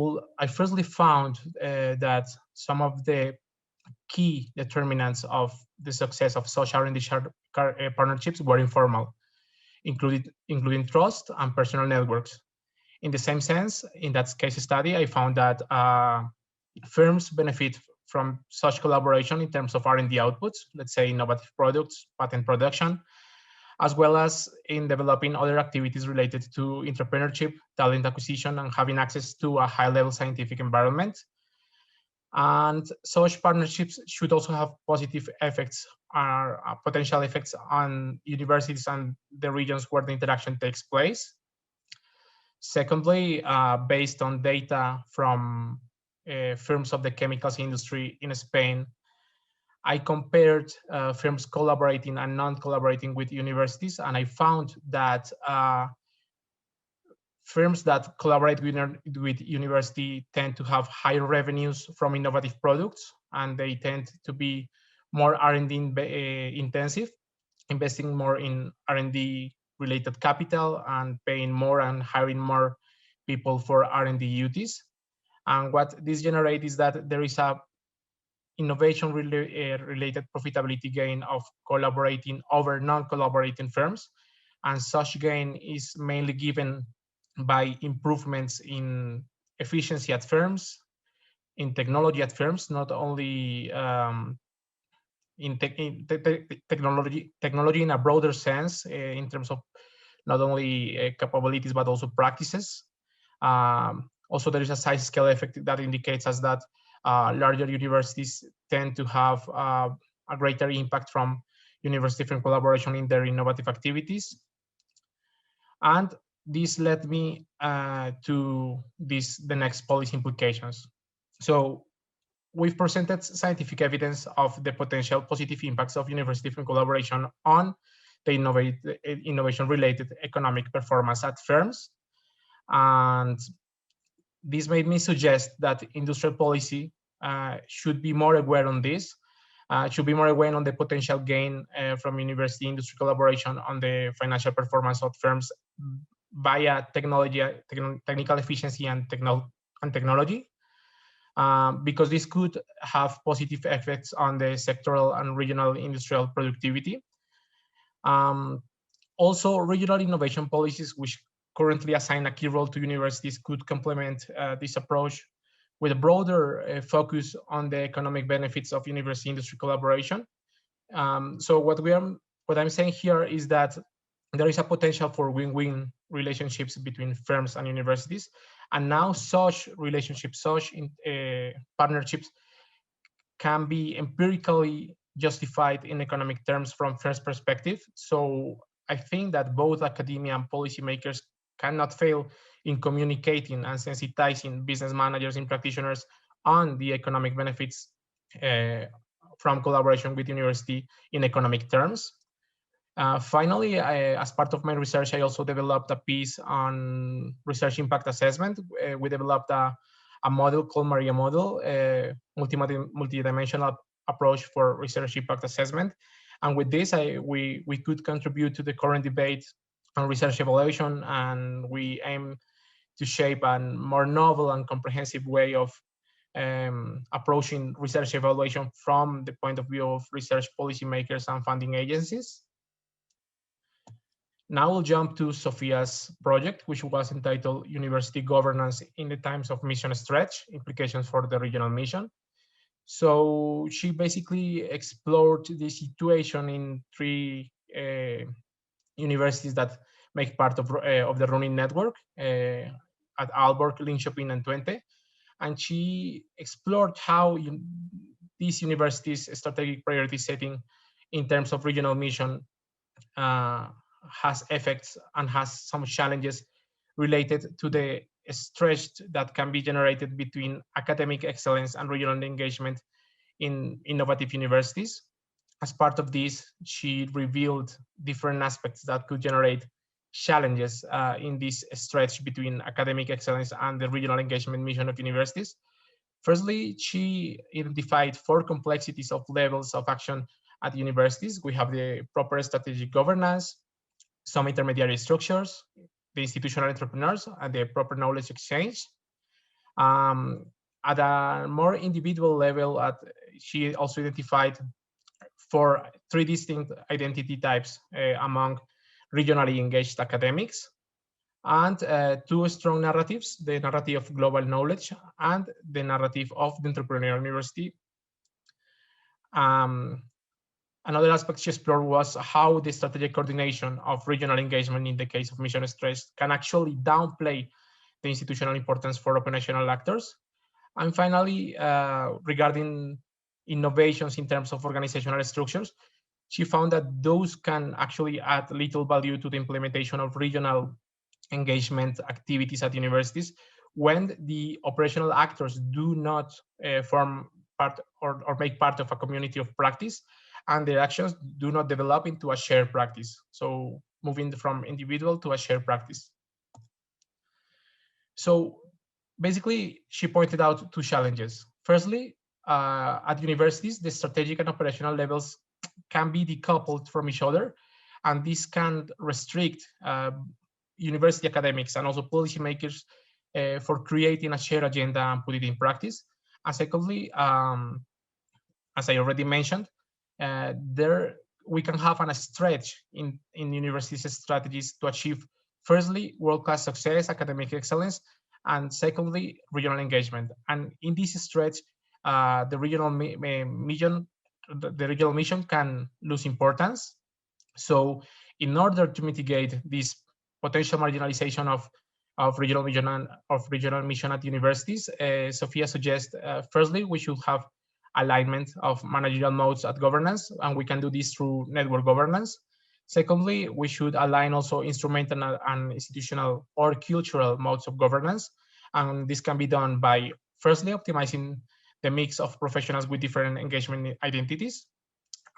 firstly found that some of the key determinants of the success of such R&D partnerships were informal, including trust and personal networks. In the same sense, in that case study, I found that firms benefit from such collaboration in terms of R&D outputs, let's say innovative products, patent production, as well as in developing other activities related to entrepreneurship, talent acquisition, and having access to a high-level scientific environment. And such partnerships should also have positive effects or potential effects on universities and the regions where the interaction takes place. Secondly, based on data from firms of the chemicals industry in Spain, I compared firms collaborating and non-collaborating with universities, and I found that firms that collaborate with university tend to have higher revenues from innovative products, and they tend to be more R&D intensive, investing more in R&D related capital and paying more and hiring more people for R&D duties. And what this generates is that there is a innovation related profitability gain of collaborating over non-collaborating firms. And such gain is mainly given by improvements in efficiency at firms, in technology at firms, not only in technology in a broader sense, in terms of not only capabilities, but also practices. Also, there is a size scale effect that indicates us that larger universities tend to have a greater impact from university-firm collaboration in their innovative activities. And this led me to the next policy implications. So we've presented scientific evidence of the potential positive impacts of university-firm collaboration on the innovation-related economic performance at firms. And this made me suggest that industrial policy should be more aware on this, should be more aware on the potential gain from university-industry collaboration on the financial performance of firms via technical efficiency and technology, because this could have positive effects on the sectoral and regional industrial productivity. Also, regional innovation policies, which currently assign a key role to universities, could complement this approach with a broader focus on the economic benefits of university-industry collaboration. So what I'm saying here is that there is a potential for win-win relationships between firms and universities, and now such relationships, such partnerships can be empirically justified in economic terms from first perspective. So I think that both academia and policymakers cannot fail in communicating and sensitizing business managers and practitioners on the economic benefits from collaboration with university in economic terms. Finally, as part of my research, I also developed a piece on research impact assessment. We developed a model called Maria model, multidimensional approach for research impact assessment. And with this, we could contribute to the current debate on research evaluation, and we aim to shape a more novel and comprehensive way of approaching research evaluation from the point of view of research policymakers and funding agencies. Now we'll jump to Sophia's project, which was entitled University Governance in the Times of Mission Stretch, Implications for the Regional Mission. So she basically explored the situation in three universities that make part of the RUNIN network at Aalborg, Linköping, and Twente. And she explored how these universities' strategic priority setting in terms of regional mission has effects and has some challenges related to the stretch that can be generated between academic excellence and regional engagement in innovative universities. As part of this, she revealed different aspects that could generate challenges in this stretch between academic excellence and the regional engagement mission of universities. Firstly, she identified 4 complexities of levels of action at universities. We have the proper strategic governance, some intermediary structures, the institutional entrepreneurs, and the proper knowledge exchange. At a more individual level, she also identified 3 distinct identity types among regionally engaged academics, and 2 strong narratives, the narrative of global knowledge and the narrative of the entrepreneurial university. Another aspect she explored was how the strategic coordination of regional engagement in the case of mission stress can actually downplay the institutional importance for operational actors. And finally, regarding innovations in terms of organizational structures, she found that those can actually add little value to the implementation of regional engagement activities at universities when the operational actors do not form part or make part of a community of practice, and their actions do not develop into a shared practice. So moving from individual to a shared practice. So basically, she pointed out 2 challenges. Firstly, at universities, the strategic and operational levels can be decoupled from each other, and this can restrict university academics and also policymakers for creating a shared agenda and put it in practice. And secondly, as I already mentioned, we can have a stretch in universities' strategies to achieve, firstly, world-class success, academic excellence, and secondly, regional engagement. And in this stretch, the regional mission can lose importance. So in order to mitigate this potential marginalization of regional mission at universities, Sophia suggests, firstly, we should have alignment of managerial modes at governance, and we can do this through network governance. Secondly, we should align also instrumental and institutional or cultural modes of governance, and this can be done by, firstly, optimizing the mix of professionals with different engagement identities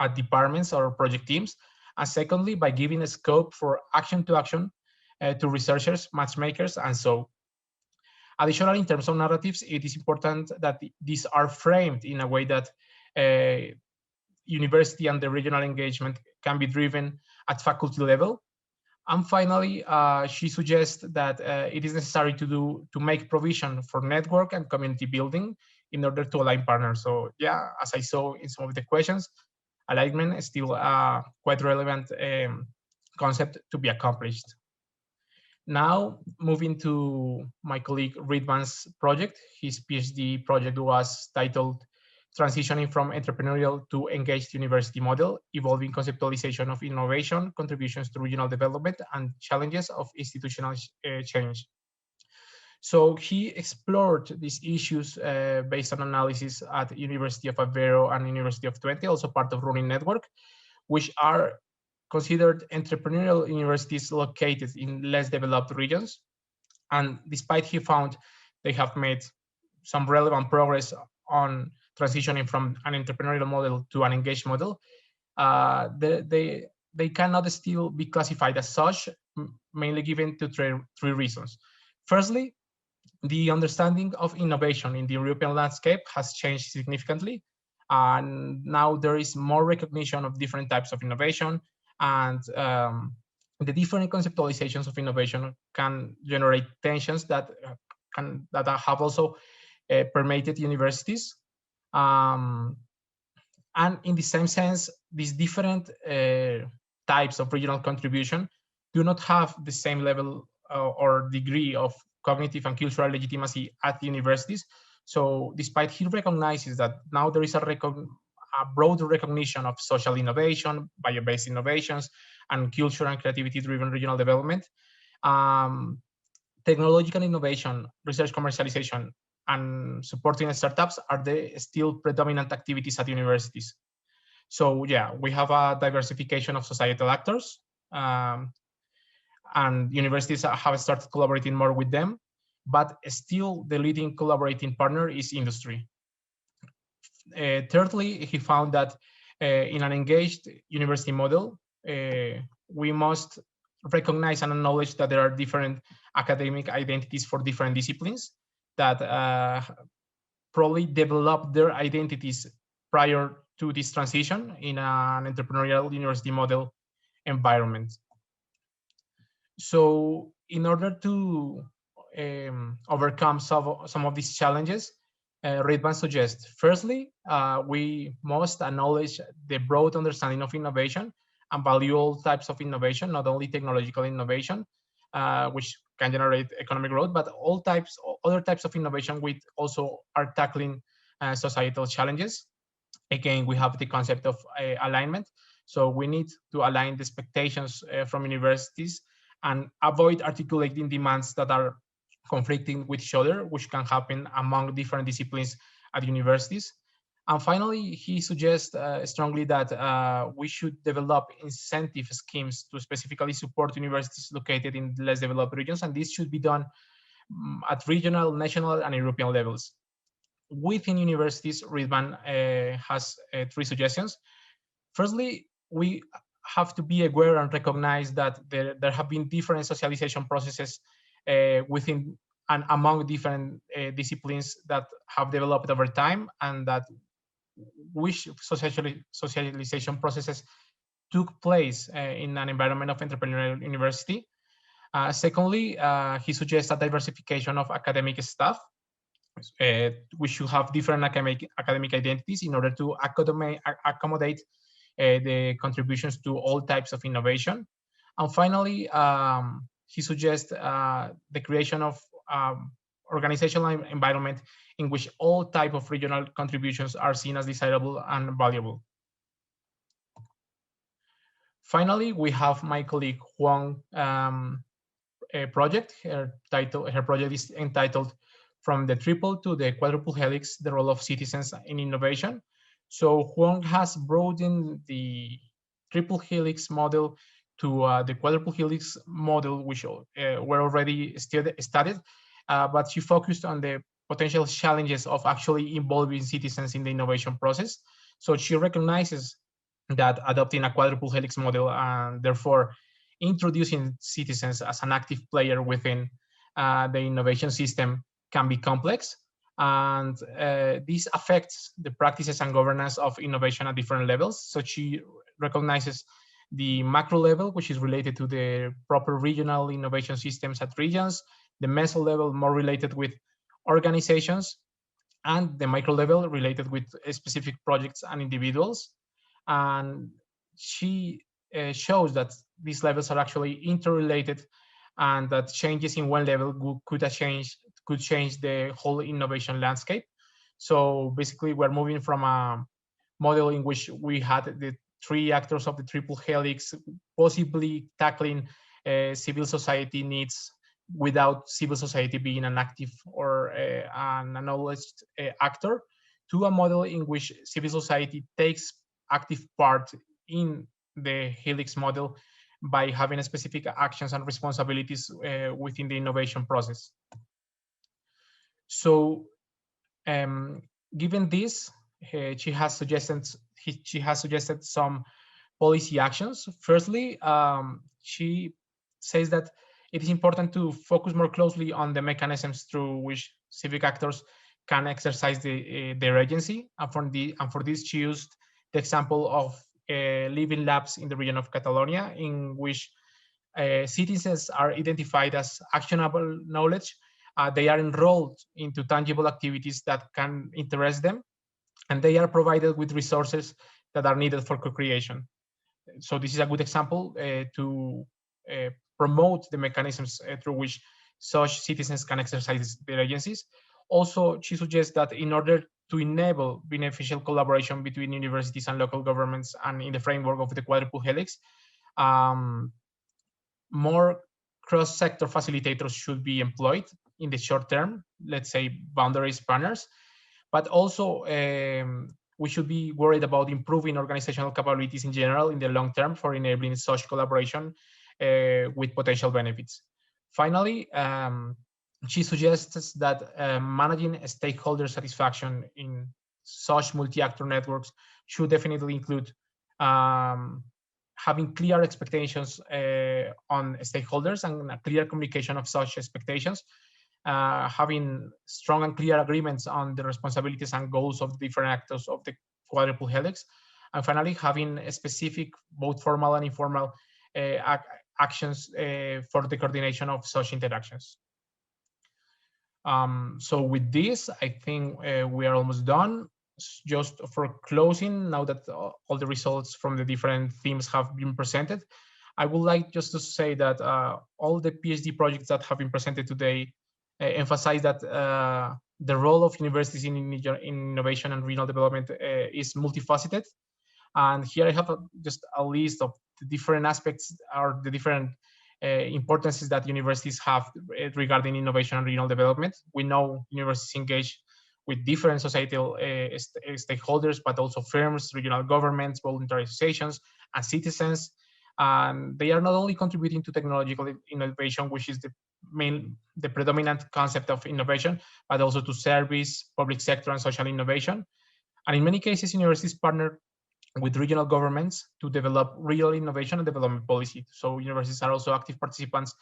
at departments or project teams, and secondly, by giving a scope for action to researchers, matchmakers, and so. Additionally, in terms of narratives, it is important that these are framed in a way that university and the regional engagement can be driven at faculty level. And finally, she suggests that it is necessary to make provision for network and community building in order to align partners. So yeah, as I saw in some of the questions, alignment is still a quite relevant concept to be accomplished. Now, moving to my colleague Ridvan's project. His PhD project was titled Transitioning from Entrepreneurial to Engaged University Model, Evolving Conceptualization of Innovation, Contributions to Regional Development, and Challenges of Institutional Change. So he explored these issues based on analysis at University of Aveiro and University of Twente, also part of RUNIN network, which are considered entrepreneurial universities located in less developed regions. And despite he found they have made some relevant progress on transitioning from an entrepreneurial model to an engaged model, they cannot still be classified as such, mainly given to 3 reasons. Firstly, the understanding of innovation in the European landscape has changed significantly. And now there is more recognition of different types of innovation, and the different conceptualizations of innovation can generate tensions that have also permeated universities. And in the same sense, these different types of regional contribution do not have the same level or degree of cognitive and cultural legitimacy at the universities. So despite he recognizes that now there is a broad recognition of social innovation, bio-based innovations, and culture and creativity-driven regional development, technological innovation, research commercialization, and supporting startups are the still predominant activities at universities. So yeah, we have a diversification of societal actors, and universities have started collaborating more with them, but still the leading collaborating partner is industry. Thirdly, he found that in an engaged university model, we must recognize and acknowledge that there are different academic identities for different disciplines that probably develop their identities prior to this transition in an entrepreneurial university model environment. So in order to overcome some of these challenges, Relevance suggests, firstly, we must acknowledge the broad understanding of innovation and value all types of innovation, not only technological innovation, which can generate economic growth, but other types of innovation which also are tackling societal challenges. Again, we have the concept of alignment. So we need to align the expectations from universities and avoid articulating demands that are conflicting with each other, which can happen among different disciplines at universities. And finally, he suggests strongly that we should develop incentive schemes to specifically support universities located in less developed regions, and this should be done at regional, national, and European levels. Within universities, Relevance has 3 suggestions. Firstly, we have to be aware and recognize that there have been different socialization processes within and among different disciplines that have developed over time, and that which socialization processes took place in an environment of entrepreneurial university. Secondly, he suggests a diversification of academic staff. We should have different academic identities in order to accommodate the contributions to all types of innovation. And finally, he suggests the creation of organizational environment in which all type of regional contributions are seen as desirable and valuable. Finally, we have my colleague Huang project. Her project is entitled "From the Triple to the Quadruple Helix: The Role of Citizens in Innovation." So Huang has broadened the triple helix model to the quadruple helix model, which were already studied, but she focused on the potential challenges of actually involving citizens in the innovation process. So she recognizes that adopting a quadruple helix model and therefore introducing citizens as an active player within the innovation system can be complex. And this affects the practices and governance of innovation at different levels. So she recognizes the macro level, which is related to the proper regional innovation systems at regions, the meso level more related with organizations, and the micro level related with specific projects and individuals. And she shows that these levels are actually interrelated, and that changes in one level could change the whole innovation landscape. So basically, we're moving from a model in which we had the 3 actors of the triple helix possibly tackling civil society needs without civil society being an active or an acknowledged actor, to a model in which civil society takes active part in the helix model by having specific actions and responsibilities within the innovation process. So given this, she has suggested some policy actions. Firstly, she says that it is important to focus more closely on the mechanisms through which civic actors can exercise their agency. And for this, she used the example of living labs in the region of Catalonia, in which citizens are identified as actionable knowledge. They are enrolled into tangible activities that can interest them, and they are provided with resources that are needed for co-creation. So this is a good example to promote the mechanisms through which such citizens can exercise their agencies. Also, she suggests that in order to enable beneficial collaboration between universities and local governments and in the framework of the quadruple helix, more cross-sector facilitators should be employed in the short term, let's say boundaries partners, but also we should be worried about improving organizational capabilities in general in the long term for enabling such collaboration with potential benefits. Finally, she suggests that managing stakeholder satisfaction in such multi-actor networks should definitely include having clear expectations on stakeholders and a clear communication of such expectations, having strong and clear agreements on the responsibilities and goals of the different actors of the quadruple helix, and finally having a specific, both formal and informal actions for the coordination of such interactions. So with this, I think we are almost done. Just for closing, now that all the results from the different themes have been presented, I would like just to say that all the PhD projects that have been presented today emphasize that the role of universities in innovation and regional development is multifaceted. And here I have just a list of the different aspects or the different importances that universities have regarding innovation and regional development. We know universities engage with different societal stakeholders, but also firms, regional governments, voluntary associations, and citizens. And they are not only contributing to technological innovation, which is the predominant concept of innovation, but also to service, public sector, and social innovation. And in many cases, universities partner with regional governments to develop real innovation and development policy. So universities are also active participants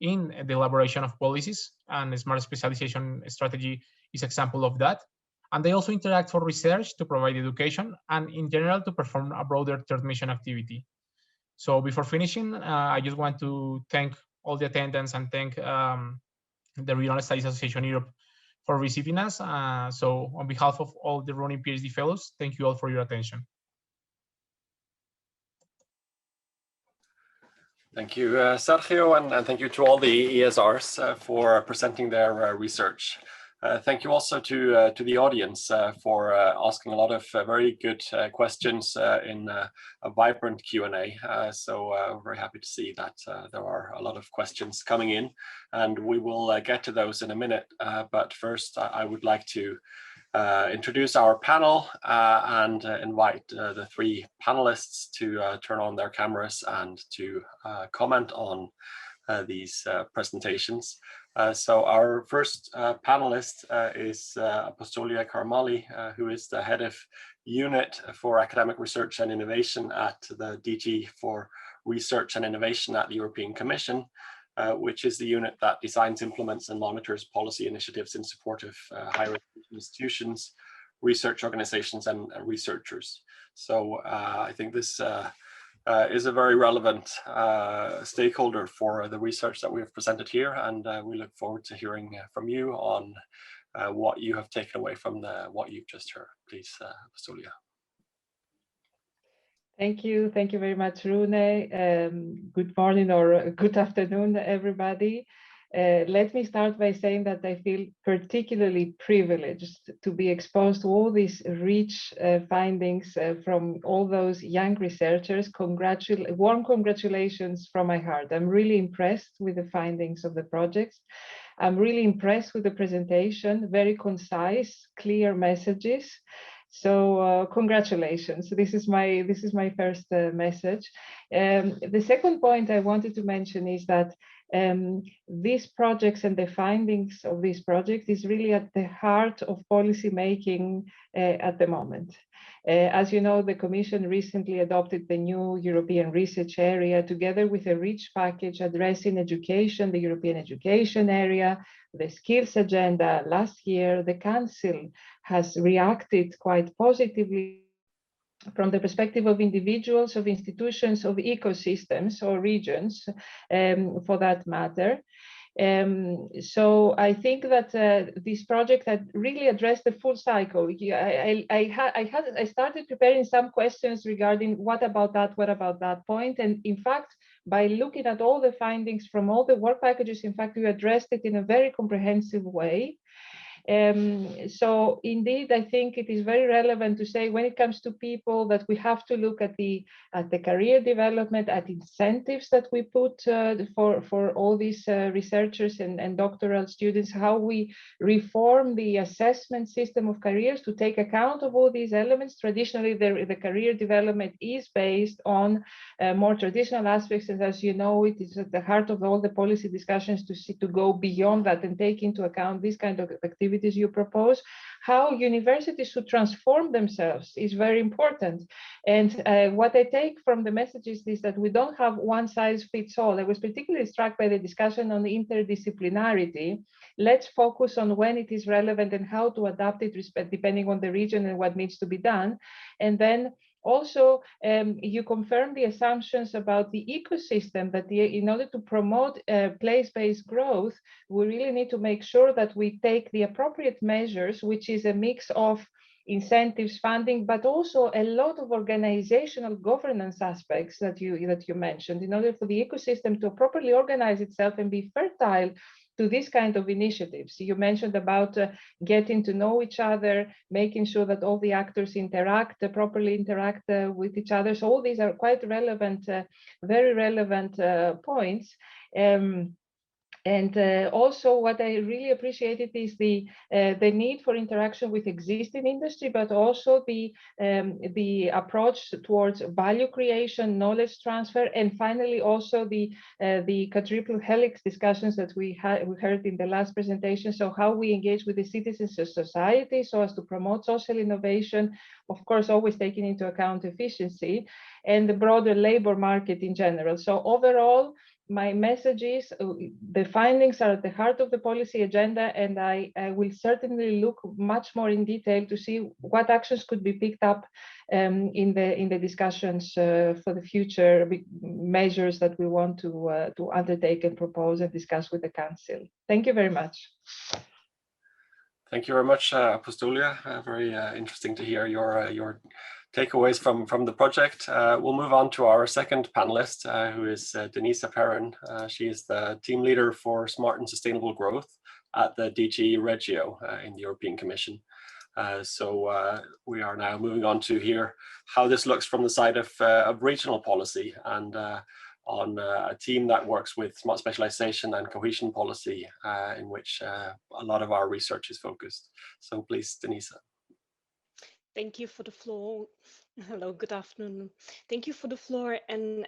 in the elaboration of policies, and smart specialization strategy is an example of that. And they also interact for research, to provide education, and in general to perform a broader third mission activity. So before finishing, I just want to thank all the attendants and thank the Regional Studies Association Europe for receiving us. So on behalf of all the RUNIN PhD fellows, thank you all for your attention. Thank you, Sergio, and thank you to all the ESRs for presenting their research. Thank you also to the audience for asking a lot of very good questions in a vibrant Q&A. So very happy to see that there are a lot of questions coming in, and we will get to those in a minute. But first, I would like to introduce our panel and invite the three panelists to turn on their cameras and to comment on these presentations. So our first panelist is Apostolia Karmali, who is the head of unit for academic research and innovation at the DG for Research and Innovation at the European Commission, which is the unit that designs, implements, and monitors policy initiatives in support of higher education institutions, research organizations, and researchers. So I think this is a very relevant stakeholder for the research that we have presented here, and we look forward to hearing from you on what you have taken away from what you've just heard. Please, Apostolia. Thank you very much, Rune. Good morning or good afternoon, everybody. Let me start by saying that I feel particularly privileged to be exposed to all these rich findings from all those young researchers. Warm congratulations from my heart. I'm really impressed with the findings of the projects. I'm really impressed with the presentation, very concise, clear messages. So congratulations. This is my first message. The second point I wanted to mention is that these projects and the findings of these projects is really at the heart of policy making at the moment. As you know, the Commission recently adopted the new European research area together with a rich package addressing education, the European education area, the skills agenda. Last year, the Council has reacted quite positively from the perspective of individuals, of institutions, of ecosystems or regions, for that matter. So I think that this project had really addressed the full cycle. I started preparing some questions regarding what about that point, and in fact, by looking at all the findings from all the work packages, in fact, we addressed it in a very comprehensive way. So indeed, I think it is very relevant to say when it comes to people that we have to look at the career development, at incentives that we put for all these researchers and doctoral students, how we reform the assessment system of careers to take account of all these elements. Traditionally, the career development is based on more traditional aspects, and as you know, it is at the heart of all the policy discussions to go beyond that and take into account these kind of activities you propose. How universities should transform themselves is very important. And what I take from the messages is that we don't have one size fits all. I was particularly struck by the discussion on the interdisciplinarity. Let's focus on when it is relevant and how to adapt it depending on the region and what needs to be done. And then also, you confirm the assumptions about the ecosystem, that in order to promote place-based growth, we really need to make sure that we take the appropriate measures, which is a mix of incentives, funding, but also a lot of organizational governance aspects that you mentioned, in order for the ecosystem to properly organize itself and be fertile to this kind of initiatives. You mentioned about getting to know each other, making sure that all the actors properly interact with each other. So all these are quite relevant, very relevant points. And also what I really appreciated is the need for interaction with existing industry, but also the approach towards value creation, knowledge transfer, and finally also the quadruple helix discussions that we heard in the last presentation. So how we engage with the citizens of society so as to promote social innovation, of course, always taking into account efficiency and the broader labor market in general. So overall, my message is the findings are at the heart of the policy agenda, and I will certainly look much more in detail to see what actions could be picked up in the discussions for the future measures that we want to undertake and propose and discuss with the Council. Thank you very much. Thank you very much, Apostolia. Very interesting to hear your takeaways from the project. We'll move on to our second panelist, who is Denisa Perrin. She is the team leader for Smart and Sustainable Growth at the DG Regio in the European Commission. So we are now moving on to hear how this looks from the side of regional policy and on a team that works with smart specialization and cohesion policy, in which a lot of our research is focused. So please, Denisa. Thank you for the floor. Hello, good afternoon. Thank you for the floor, and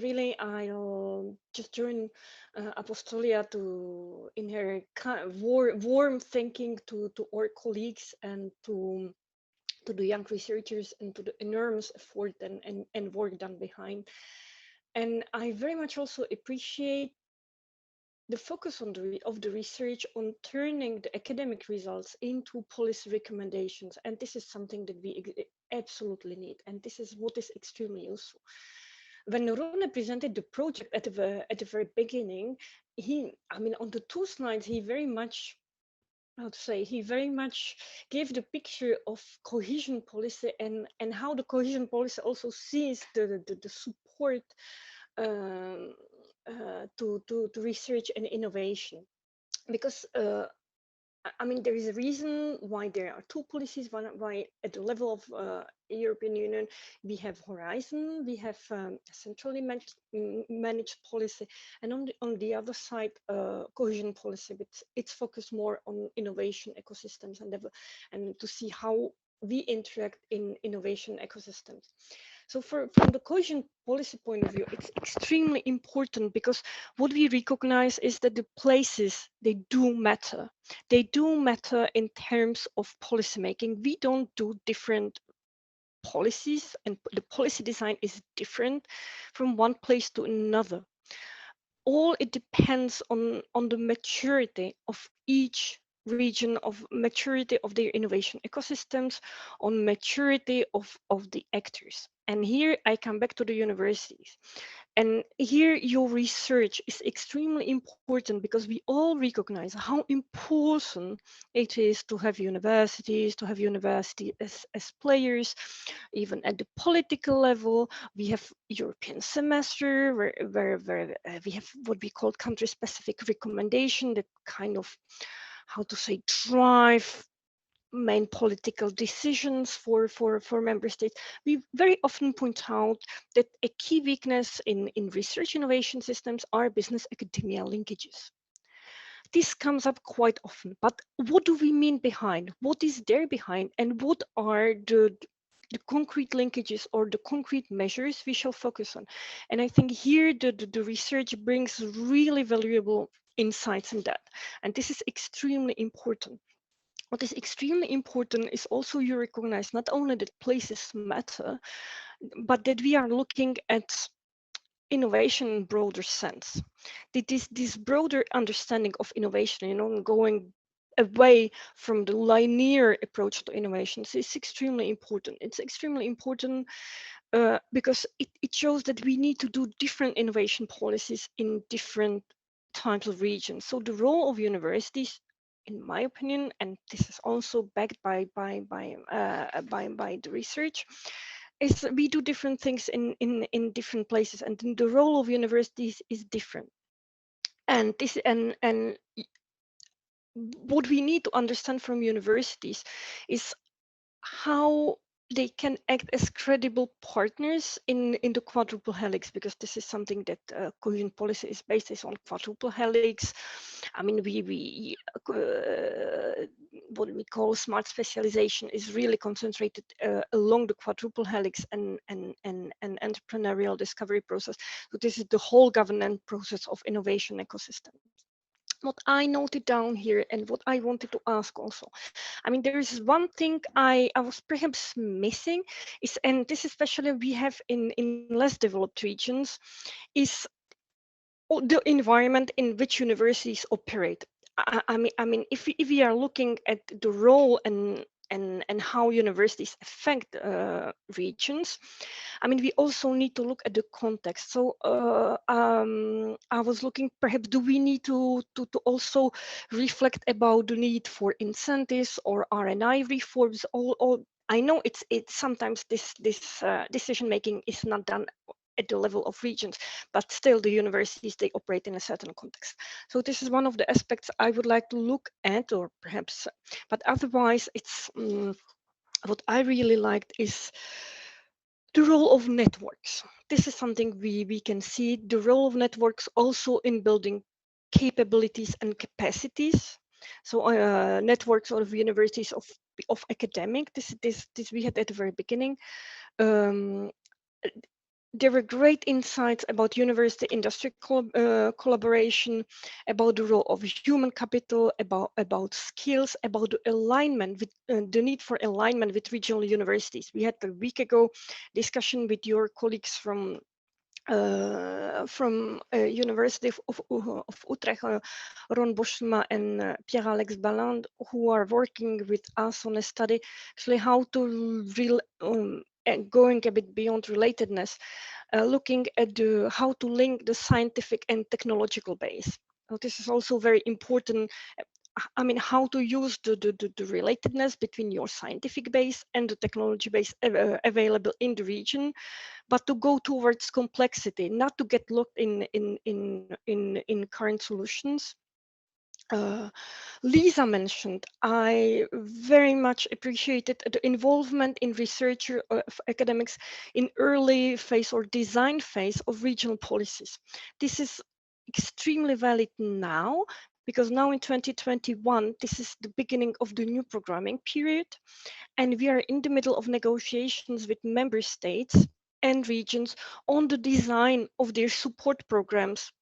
really I'll just join Apostolia in her warm thanking to our colleagues and to the young researchers and to the enormous effort and work done behind. And I very much also appreciate the focus of the research on turning the academic results into policy recommendations. And this is something that we absolutely need. And this is what is extremely useful. When Rune presented the project at the very beginning, on the two slides, he very much gave the picture of cohesion policy and how the cohesion policy also sees the support to research and innovation, because there is a reason why there are two policies. Why at the level of European Union we have Horizon, we have centrally managed policy, and on the other side cohesion policy, but it's focused more on innovation ecosystems and to see how we interact in innovation ecosystems. So from the cohesion policy point of view, it's extremely important, because what we recognize is that the places, they do matter. They do matter in terms of policy making. We don't do different policies, and the policy design is different from one place to another. All it depends on the maturity of each region of maturity of their innovation ecosystems, on maturity of the actors. And here I come back to the universities. And here your research is extremely important because we all recognize how important it is to have universities, as players, even at the political level. We have European semester where we have what we call country-specific recommendation that kind of, how to say, drive main political decisions for member states. We very often point out that a key weakness in research innovation systems are business academia linkages. This comes up quite often, but what do we mean behind? What is there behind? And what are the concrete linkages or the concrete measures we shall focus on? And I think here the research brings really valuable insights in that. And this is extremely important. What is extremely important is also you recognize not only that places matter, but that we are looking at innovation in broader sense. That this broader understanding of innovation, going away from the linear approach to innovations is extremely important. It's extremely important because it shows that we need to do different innovation policies in different types of regions. So the role of universities, in my opinion, and this is also backed by the research, is we do different things in different places, and the role of universities is different. And this and what we need to understand from universities is how they can act as credible partners in the quadruple helix, because this is something that cohesion policy is based on quadruple helix. I mean, what we call smart specialization is really concentrated along the quadruple helix and entrepreneurial discovery process. So this is the whole governance process of innovation ecosystems. What I noted down here and what I wanted to ask also, I mean, there is one thing I was perhaps missing is, and this especially we have in less developed regions, is the environment in which universities operate. I mean, if we are looking at the role and how universities affect regions, I mean, we also need to look at the context. So I was looking, perhaps, do we need to also reflect about the need for incentives or R&I reforms? Or I know it's sometimes this decision making is not done at the level of regions, but still the universities, they operate in a certain context. So this is one of the aspects I would like to look at, or perhaps, but otherwise it's what I really liked is the role of networks. This is something we can see, the role of networks also in building capabilities and capacities. So networks of universities of academic, this we had at the very beginning. There were great insights about university-industry collaboration, about the role of human capital, about skills, about the alignment with the need for alignment with regional universities. We had a week ago discussion with your colleagues from University of Utrecht, Ron Boschma and Pierre-Alex Balland, who are working with us on a study, actually how to going a bit beyond relatedness, looking at how to link the scientific and technological base. So this is also very important. I mean, how to use the relatedness between your scientific base and the technology base available in the region, but to go towards complexity, not to get locked in current solutions. Lisa mentioned, I very much appreciated the involvement in researcher of academics in early phase or design phase of regional policies. This is extremely valid now, because now in 2021, this is the beginning of the new programming period, and we are in the middle of negotiations with member states and regions on the design of their support programs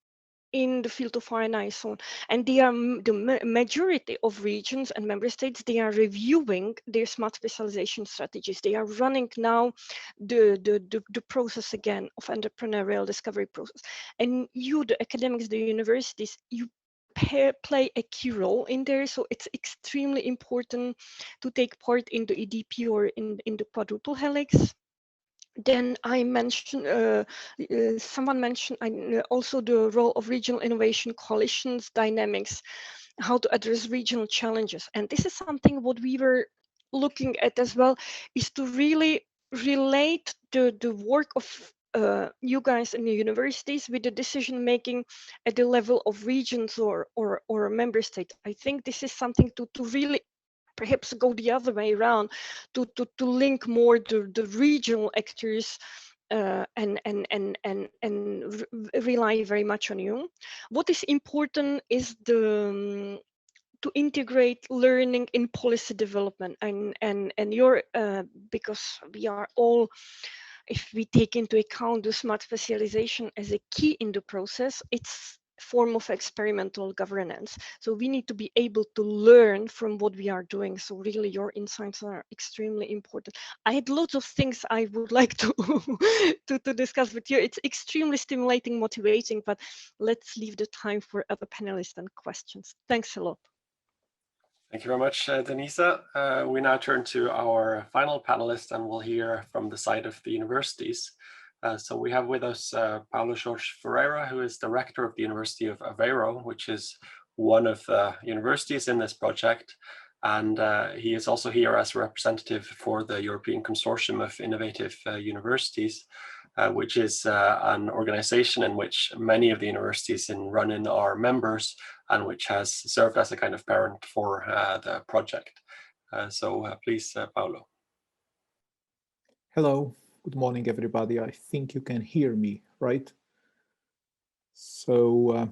in the field of R&I, so on. And they are the majority of regions and member states, they are reviewing their smart specialization strategies. They are running now the process again of entrepreneurial discovery process. And you, the academics, the universities, you play a key role in there. So it's extremely important to take part in the EDP or in the quadruple helix. Then I mentioned, someone mentioned also the role of regional innovation coalitions dynamics, how to address regional challenges. And this is something what we were looking at as well, is to really relate the work of you guys in the universities with the decision making at the level of regions or member states. I think this is something to really perhaps go the other way around, to link more the regional actors and rely very much on you. What is important is the to integrate learning in policy development, and your because we are all, if we take into account the smart specialization as a key in the process, it's form of experimental governance. So we need to be able to learn from what we are doing. So really your insights are extremely important. I had lots of things I would like to to discuss with you. It's extremely stimulating, motivating, but let's leave the time for other panelists and questions. Thanks a lot. Thank you very much, Denisa. We now turn to our final panelist, and we'll hear from the side of the universities. So we have with us Paulo Jorge Ferreira, who is director of the University of Aveiro, which is one of the universities in this project. And he is also here as a representative for the European Consortium of Innovative Universities, which is an organization in which many of the universities in RUNIN are members, and which has served as a kind of parent for the project. So please, Paulo. Hello, good morning, everybody. I think you can hear me, right? So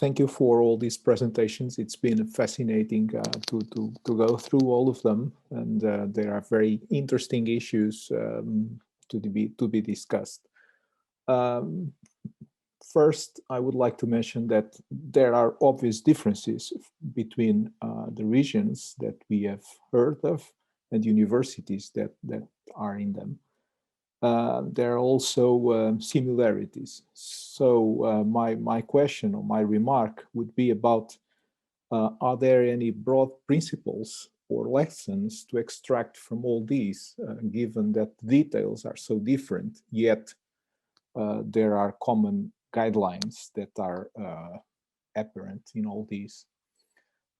thank you for all these presentations. It's been fascinating to go through all of them, and there are very interesting issues to be discussed. First, I would like to mention that there are obvious differences between the regions that we have heard of and universities that are in them. There are also similarities. So my question or my remark would be about, are there any broad principles or lessons to extract from all these, given that details are so different, yet there are common guidelines that are apparent in all these.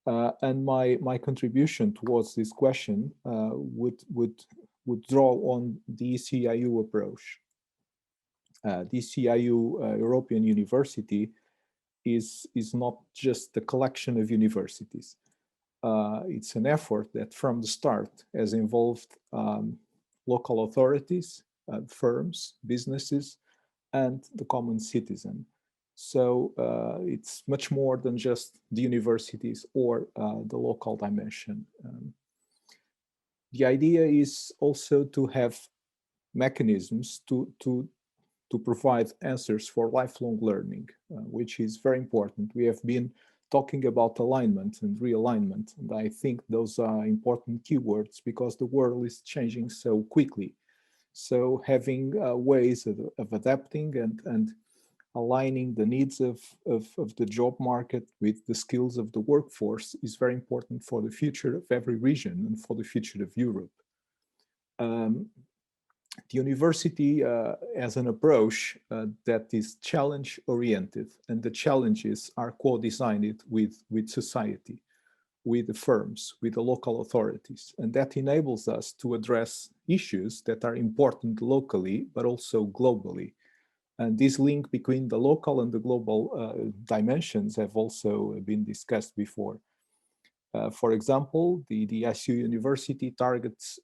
And my contribution towards this question would draw on the ECIU approach. The ECIU European University is not just a collection of universities. It's an effort that from the start has involved local authorities, firms, businesses, and the common citizen. So it's much more than just the universities or the local dimension. The idea is also to have mechanisms to provide answers for lifelong learning, which is very important. We have been talking about alignment and realignment, and I think those are important keywords because the world is changing so quickly. So having ways of adapting and aligning the needs of the job market with the skills of the workforce is very important for the future of every region and for the future of Europe. The university has an approach that is challenge-oriented, and the challenges are co-designed with society, with the firms, with the local authorities, and that enables us to address issues that are important locally, but also globally. And this link between the local and the global dimensions have also been discussed before. For example, the ICU University targets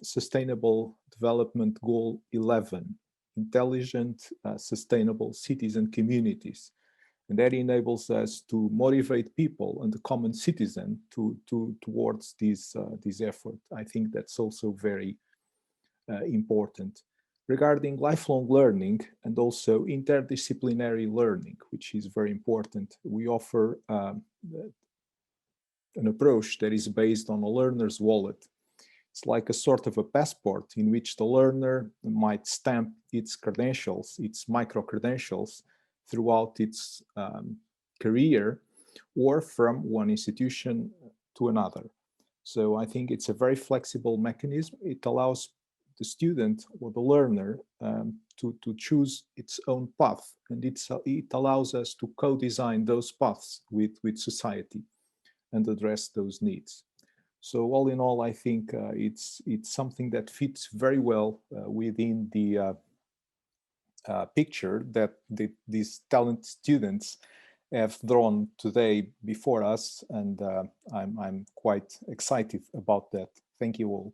Sustainable Development Goal 11, intelligent, sustainable cities and communities. And that enables us to motivate people and the common citizen towards this effort. I think that's also very important. Regarding lifelong learning and also interdisciplinary learning, which is very important, we offer an approach that is based on a learner's wallet. It's like a sort of a passport in which the learner might stamp its credentials, its micro-credentials throughout its career or from one institution to another. So I think it's a very flexible mechanism. It allows the student or the learner to choose its own path, and it allows us to co-design those paths with society and address those needs. So all in all, I think it's something that fits very well within the picture that these talented students have drawn today before us, and I'm quite excited about that. Thank you all.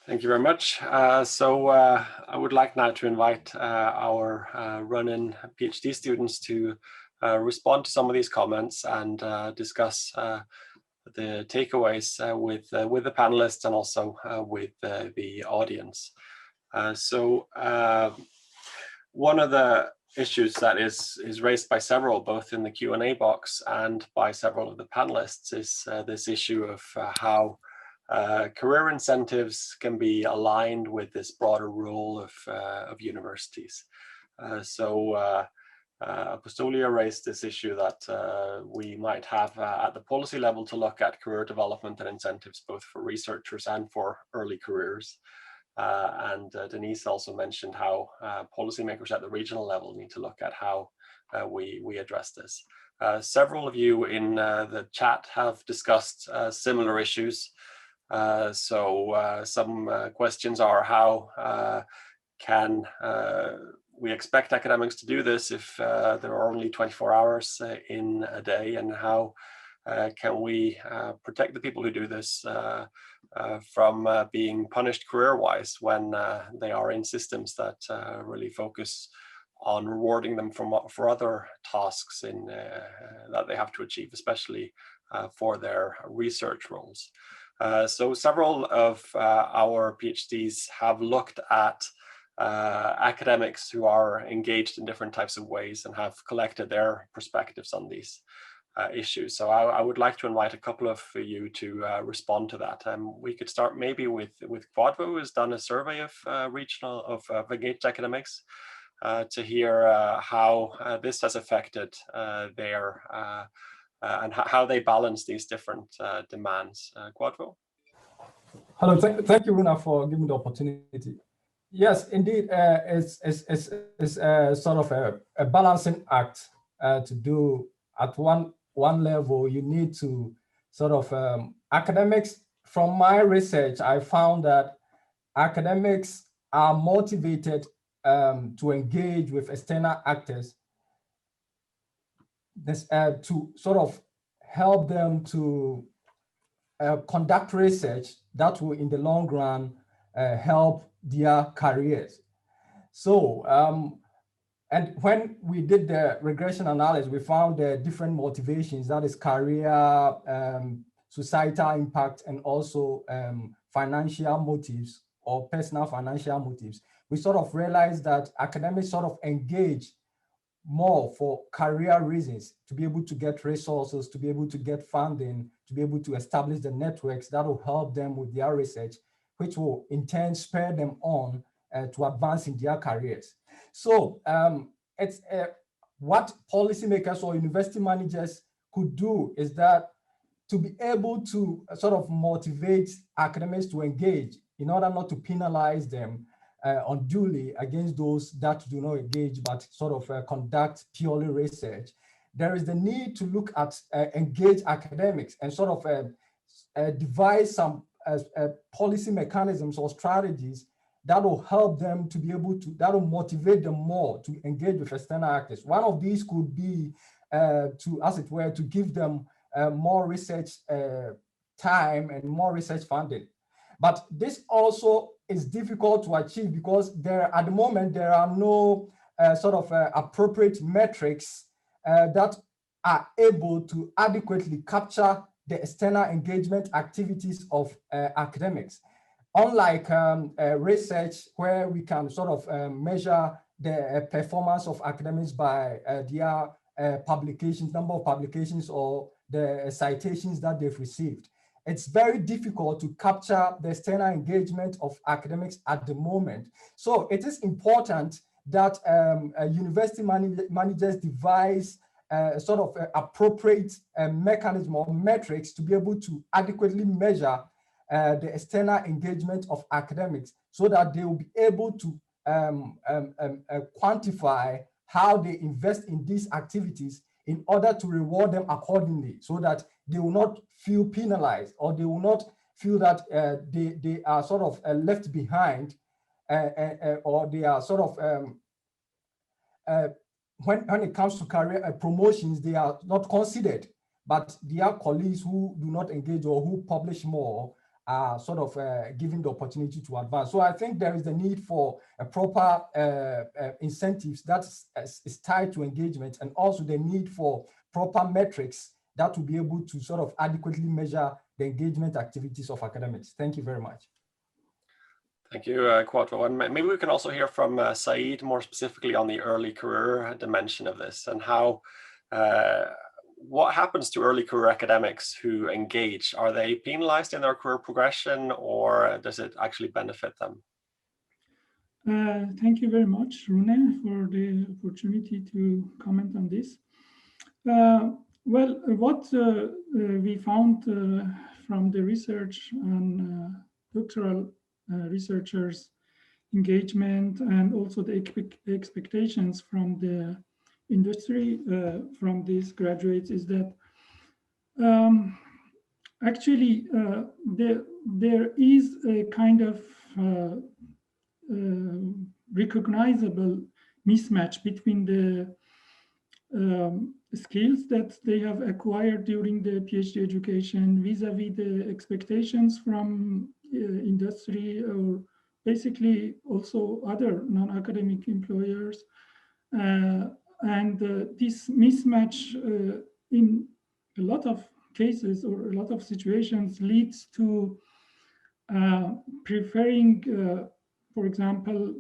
Thank you very much. So I would like now to invite our RUNIN PhD students to respond to some of these comments and discuss the takeaways with the panelists and also with the audience. So one of the issues that is raised by several, both in the Q&A box and by several of the panelists, is this issue of how career incentives can be aligned with this broader role of universities. Apostolia raised this issue that we might have at the policy level to look at career development and incentives both for researchers and for early careers. And Denise also mentioned how policymakers at the regional level need to look at how we address this. Several of you in the chat have discussed similar issues. Some questions are how can we expect academics to do this if there are only 24 hours in a day, and how can we protect the people who do this from being punished career-wise when they are in systems that really focus on rewarding them for other tasks that they have to achieve, especially for their research roles. So several of our PhDs have looked at academics who are engaged in different types of ways and have collected their perspectives on these issues. So I would like to invite a couple of you to respond to that. We could start maybe with Quadvo, who has done a survey of engaged academics to hear how this has affected their and how they balance these different demands. Quadvo? Hello, thank you, Runa, for giving the opportunity. Yes, indeed, it's sort of a balancing act to do. At one level, you need to sort of academics. From my research, I found that academics are motivated to engage with external actors to sort of help them to conduct research that will, in the long run, help their careers. So, and when we did the regression analysis, we found the different motivations, that is career, societal impact, and also financial motives or personal financial motives. We sort of realized that academics sort of engage more for career reasons, to be able to get resources, to be able to get funding, to be able to establish the networks that will help them with their research, which will in turn spur them on to advance in their careers. So it's what policymakers or university managers could do is that to be able to sort of motivate academics to engage in order not to penalize them unduly against those that do not engage but sort of conduct purely research. There is the need to look at engaged academics and sort of devise some policy mechanisms or strategies that will help them to be able to, that will motivate them more to engage with external actors. One of these could be to, as it were, to give them more research time and more research funding. But this also is difficult to achieve because at the moment, there are no sort of appropriate metrics that are able to adequately capture the external engagement activities of academics. Unlike research, where we can sort of measure the performance of academics by their publications, number of publications, or the citations that they've received. It's very difficult to capture the external engagement of academics at the moment. So it is important that university managers devise sort of appropriate mechanism or metrics to be able to adequately measure the external engagement of academics, so that they will be able to quantify how they invest in these activities in order to reward them accordingly, so that they will not feel penalized, or they will not feel that they are sort of left behind, or they are sort of, when it comes to career promotions, they are not considered, but their colleagues who do not engage or who publish more are sort of given the opportunity to advance. So I think there is the need for a proper incentives that is tied to engagement, and also the need for proper metrics that will be able to sort of adequately measure the engagement activities of academics. Thank you very much. Thank you, Quadro. And maybe we can also hear from Saeed more specifically on the early career dimension of this, and how what happens to early career academics who engage? Are they penalized in their career progression, or does it actually benefit them? Thank you very much, Rune, for the opportunity to comment on this. Well, what we found from the research on doctoral researchers' engagement, and also the expectations from the industry from these graduates, is that actually there is a kind of recognizable mismatch between the skills that they have acquired during the PhD education vis-a-vis the expectations from industry, or basically also other non-academic employers. And this mismatch in a lot of cases or a lot of situations leads to preferring, for example,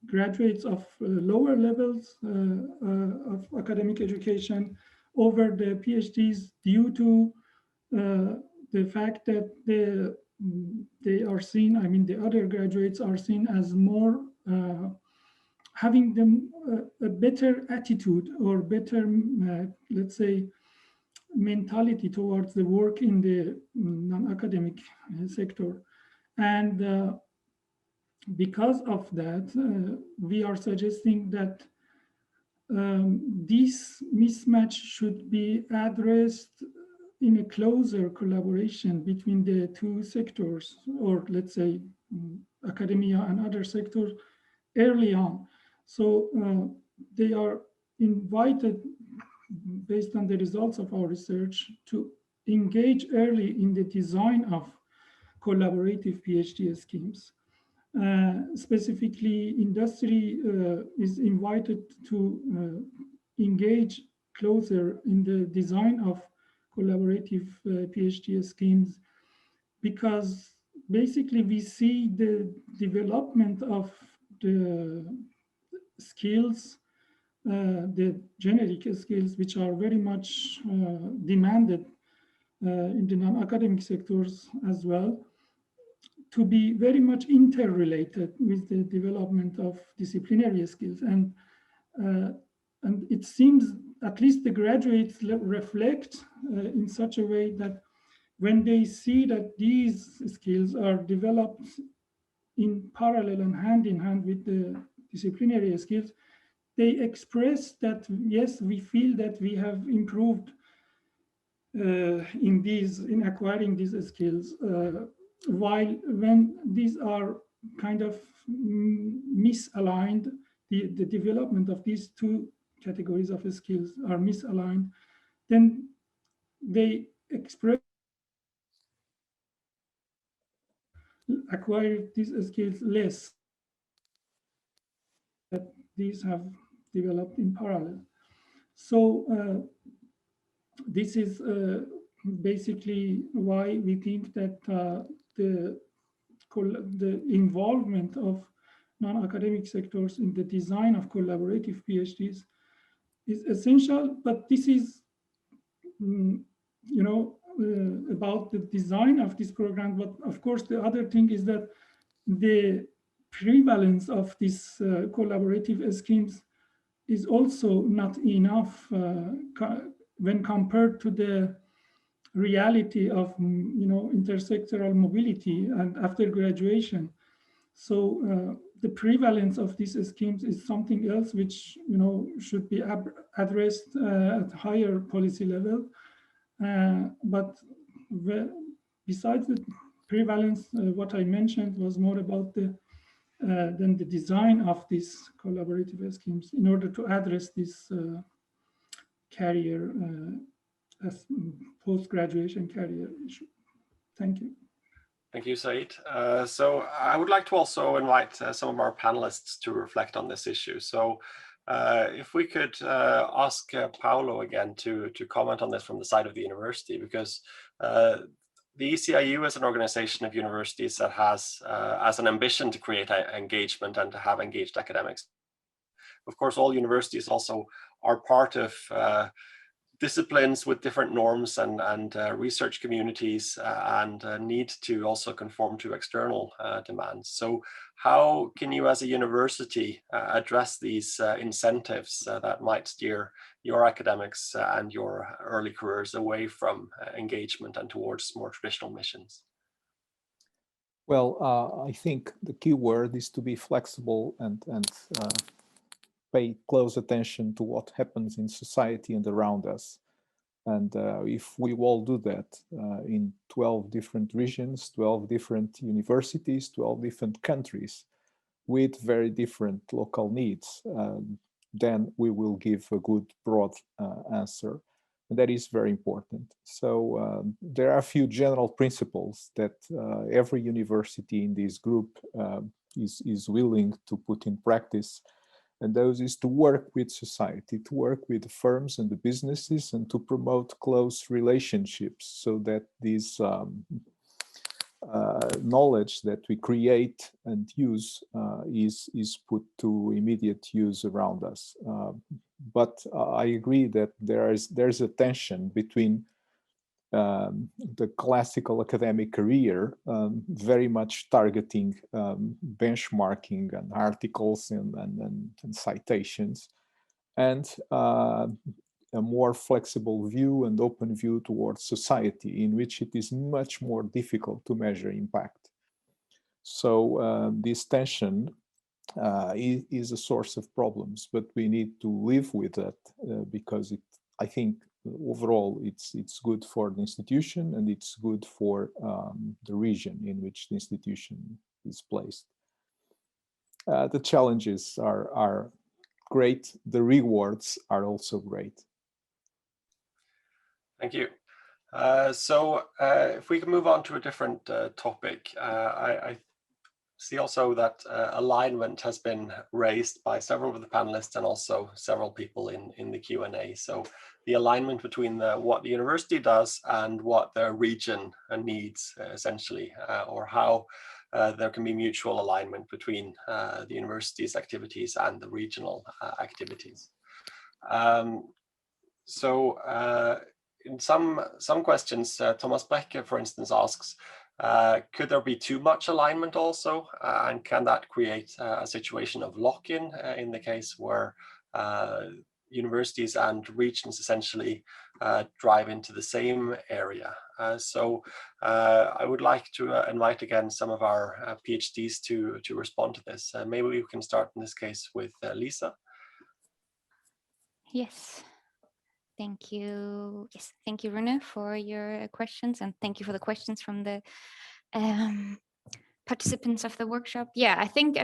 graduates of lower levels of academic education over the PhDs, due to the fact that they are seen, I mean, the other graduates are seen as more having them a better attitude, or better, let's say, mentality towards the work in the non-academic sector. And because of that, we are suggesting that this mismatch should be addressed in a closer collaboration between the two sectors, or let's say academia and other sectors, early on. So they are invited, based on the results of our research, to engage early in the design of collaborative PhD schemes. Specifically, industry is invited to engage closer in the design of collaborative PhD schemes, because basically we see the development of the skills, the generic skills, which are very much demanded in the non-academic sectors as well, to be very much interrelated with the development of disciplinary skills. And it seems, at least the graduates reflect in such a way that when they see that these skills are developed in parallel and hand in hand with the disciplinary skills, they express that, yes, we feel that we have improved in acquiring these skills, while when these are kind of misaligned, the development of these two categories of skills are misaligned, then they express acquire these skills less, that these have developed in parallel. So this is basically why we think that the involvement of non-academic sectors in the design of collaborative PhDs is essential. But this is, about the design of this program. But of course, the other thing is that the prevalence of these collaborative schemes is also not enough when compared to the reality of intersectoral mobility and after graduation. So the prevalence of these schemes is something else which should be addressed at higher policy level. But besides the prevalence, what I mentioned was more about then the design of these collaborative schemes in order to address this career post-graduation career issue. Thank you. Thank you, Said. So I would like to also invite some of our panelists to reflect on this issue. So if we could ask Paolo again to comment on this from the side of the university, because the ECIU is an organization of universities that has as an ambition to create engagement and to have engaged academics. Of course, all universities also are part of disciplines with different norms and research communities and need to also conform to external demands. So how can you as a university address these incentives that might steer your academics and your early careers away from engagement and towards more traditional missions? Well, I think the key word is to be flexible and pay close attention to what happens in society and around us. And if we all do that in 12 different regions, 12 different universities, 12 different countries with very different local needs, then we will give a good broad answer. And that is very important. So there are a few general principles that every university in this group is willing to put in practice. And those is to work with society, to work with the firms and the businesses, and to promote close relationships so that this knowledge that we create and use is put to immediate use around us. But I agree that there's a tension between the classical academic career, very much targeting benchmarking and articles and citations, and a more flexible view and open view towards society, in which it is much more difficult to measure impact. So this tension is a source of problems, but we need to live with that because I think overall it's good for the institution and it's good for the region in which the institution is placed. The challenges are great. The rewards are also great. Thank you. So if we can move on to a different topic, I see also that alignment has been raised by several of the panelists and also several people in the Q&A. So the alignment between what the university does and what the region needs, essentially, or how there can be mutual alignment between the university's activities and the regional activities. In some questions, Thomas Becker, for instance, asks, could there be too much alignment also? And can that create a situation of lock-in in the case where universities and regions essentially drive into the same area? I would like to invite again some of our PhDs to respond to this. Maybe we can start in this case with Lisa. Yes. Thank you. Yes, thank you, Rune, for your questions, and thank you for the questions from the participants of the workshop. Yeah, I think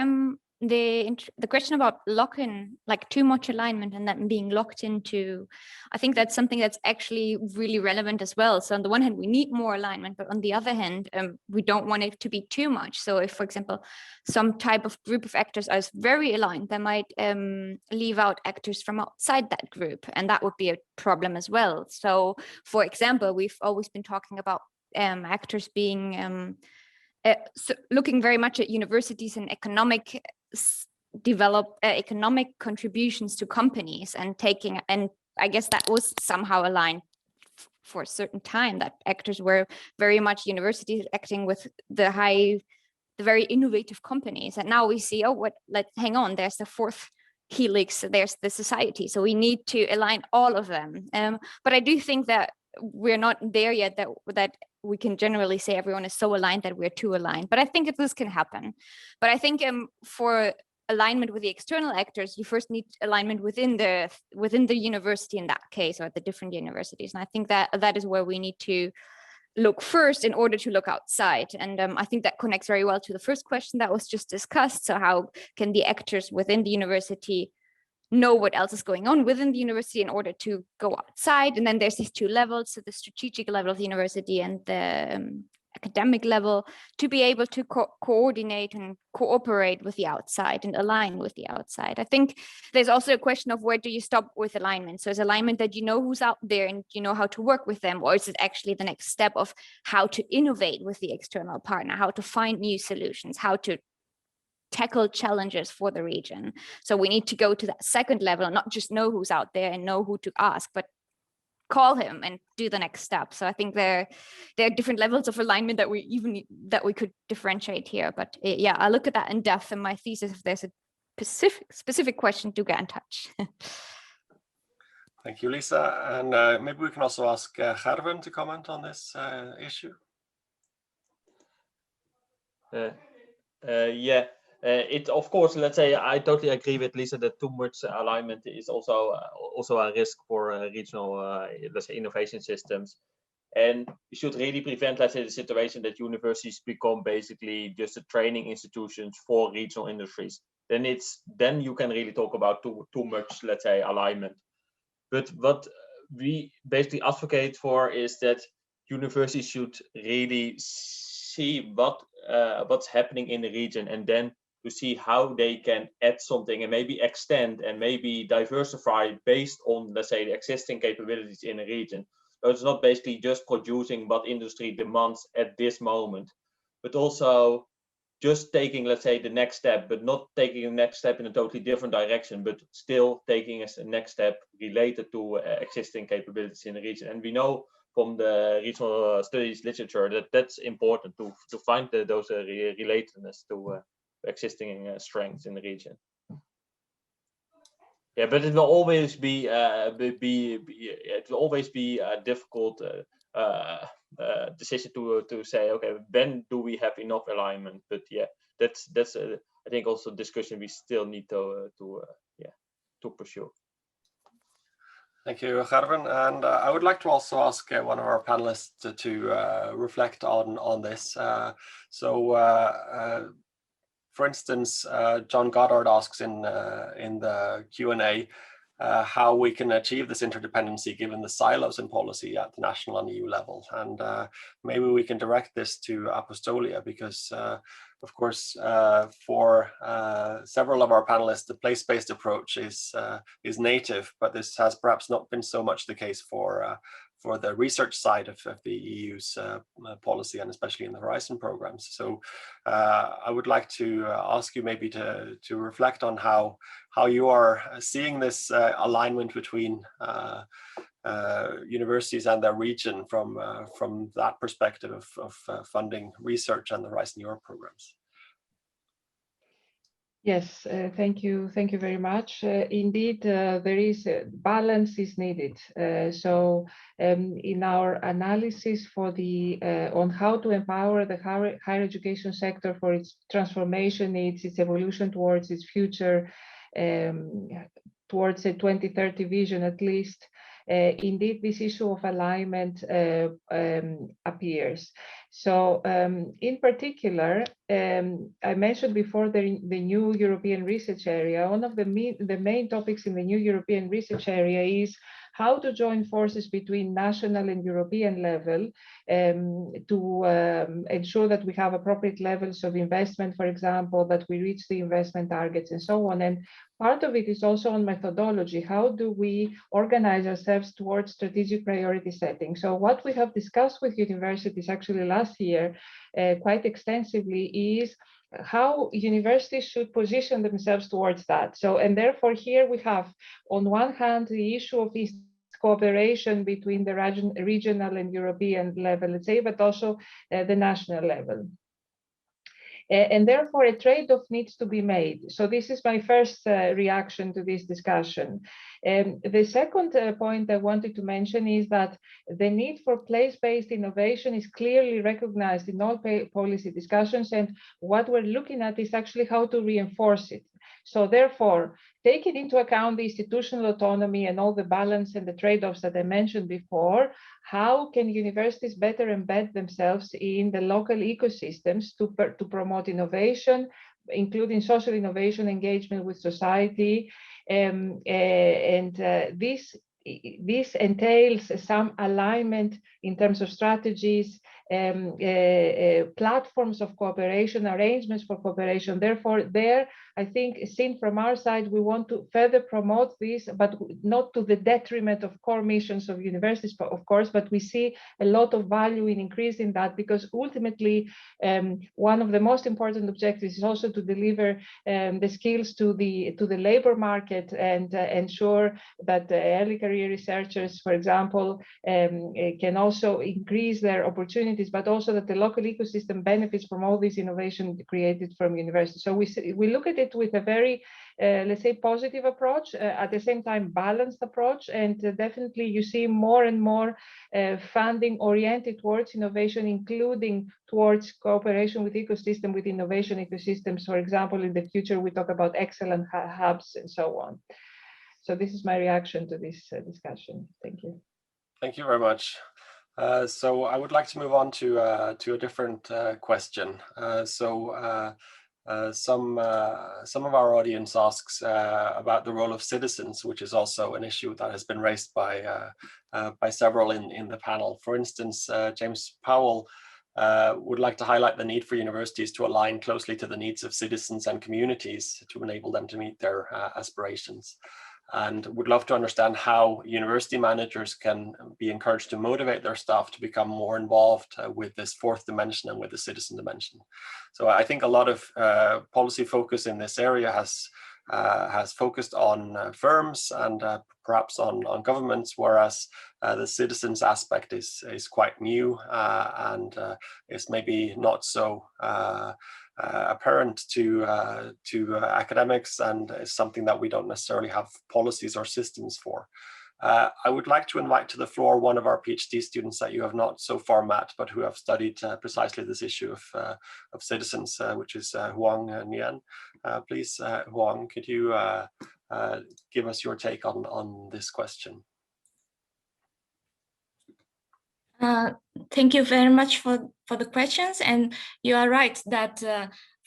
the question about lock-in, like too much alignment and that being locked into, I think that's something that's actually really relevant as well. So on the one hand, we need more alignment, but on the other hand, we don't want it to be too much. So if, for example, some type of group of actors is very aligned, they might leave out actors from outside that group, and that would be a problem as well. So for example, we've always been talking about actors being so looking very much at universities and economic contributions to companies and taking, and I guess that was somehow aligned for a certain time, that actors were very much universities acting with the very innovative companies. And now we see, oh, let's hang on, there's the fourth helix, there's the society. So we need to align all of them. But I do think that we're not there yet, that we can generally say everyone is so aligned that we're too aligned. But I think that this can happen. But I think for alignment with the external actors, you first need alignment within the university in that case, or the different universities. And I think that is where we need to look first in order to look outside. And I think that connects very well to the first question that was just discussed. So how can the actors within the university know what else is going on within the university in order to go outside? And then there's these two levels, so the strategic level of the university and the academic level, to be able to coordinate and cooperate with the outside and align with the outside. I think there's also a question of where do you stop with alignment? So is alignment that you know who's out there and you know how to work with them, or is it actually the next step of how to innovate with the external partner, how to find new solutions, how to tackle challenges for the region? So we need to go to that second level and not just know who's out there and know who to ask, but call him and do the next step. So I think there are different levels of alignment that we could differentiate here. But yeah, I look at that in depth in my thesis. If there's a specific question, do get in touch. Thank you, Lisa. And maybe we can also ask Gerben to comment on this issue. Yeah. It, of course, let's say I totally agree with Lisa that too much alignment is also a risk for regional, let's say, innovation systems, and we should really prevent, let's say, the situation that universities become basically just a training institutions for regional industries. Then you can really talk about too much, let's say, alignment. But what we basically advocate for is that universities should really see what's happening in the region, and then to see how they can add something and maybe extend and maybe diversify based on, let's say, the existing capabilities in a region. So it's not basically just producing what industry demands at this moment, but also just taking, let's say, the next step, but not taking the next step in a totally different direction, but still taking as a next step related to existing capabilities in the region. And we know from the regional studies literature that that's important to find those relatedness to existing strengths in the region. Yeah, but it will always be a difficult decision to say, okay, when do we have enough alignment? But yeah, that's I think also a discussion we still need to pursue. Thank you, Gerben. And I would like to also ask one of our panelists to reflect on this. For instance, John Goddard asks in the Q&A how we can achieve this interdependency given the silos in policy at the national and EU level. And maybe we can direct this to Apostolia, because of course, for several of our panelists, the place-based approach is native, but this has perhaps not been so much the case for the research side of the EU's policy, and especially in the Horizon programs. So I would like to ask you maybe to reflect on how you are seeing this alignment between universities and their region from that perspective of funding research and the Horizon Europe programs. Yes, thank you very much. Indeed, there is balance is needed. In our analysis for the on how to empower the higher education sector for its transformation needs, its evolution towards its future, towards a 2030 vision at least, indeed this issue of alignment appears. So in particular, I mentioned before the new European research area. One of the main topics in the new European research area is how to join forces between national and European level to ensure that we have appropriate levels of investment, for example, that we reach the investment targets and so on. And part of it is also on methodology. How do we organize ourselves towards strategic priority setting? So what we have discussed with universities actually last year quite extensively is how universities should position themselves towards that. So, and therefore here we have on one hand the issue of this cooperation between the regional and European level, let's say, but also the national level. And therefore, a trade-off needs to be made. So this is my first reaction to this discussion. The second point I wanted to mention is that the need for place-based innovation is clearly recognized in all policy discussions, and what we're looking at is actually how to reinforce it. So therefore, taking into account the institutional autonomy and all the balance and the trade-offs that I mentioned before, how can universities better embed themselves in the local ecosystems to promote innovation, including social innovation, engagement with society, this entails some alignment in terms of strategies, platforms of cooperation, arrangements for cooperation. Therefore, I think, seen from our side, we want to further promote this, but not to the detriment of core missions of universities, of course, but we see a lot of value in increasing that, because ultimately, one of the most important objectives is also to deliver the skills to the labor market and ensure that early career researchers, for example, can also increase their opportunities, but also that the local ecosystem benefits from all this innovation created from universities. So we look at it with a very, let's say, positive approach, at the same time balanced approach, and definitely you see more and more funding oriented towards innovation, including towards cooperation with ecosystem, with innovation ecosystems. For example, in the future, we talk about excellent hubs and so on. So this is my reaction to this discussion. Thank you. Thank you very much. So I would like to move on to a different question. Some of our audience asks about the role of citizens, which is also an issue that has been raised by several in the panel. For instance, James Powell would like to highlight the need for universities to align closely to the needs of citizens and communities to enable them to meet their aspirations, and would love to understand how university managers can be encouraged to motivate their staff to become more involved with this fourth dimension and with the citizen dimension. So I think a lot of policy focus in this area has focused on firms and perhaps on governments, whereas the citizens aspect is quite new and is maybe not so apparent to academics, and is something that we don't necessarily have policies or systems for. I would like to invite to the floor one of our PhD students that you have not so far met, but who have studied precisely this issue of citizens, which is Huang Nian. Please, Huang, could you give us your take on this question? Thank you very much for the questions, and you are right that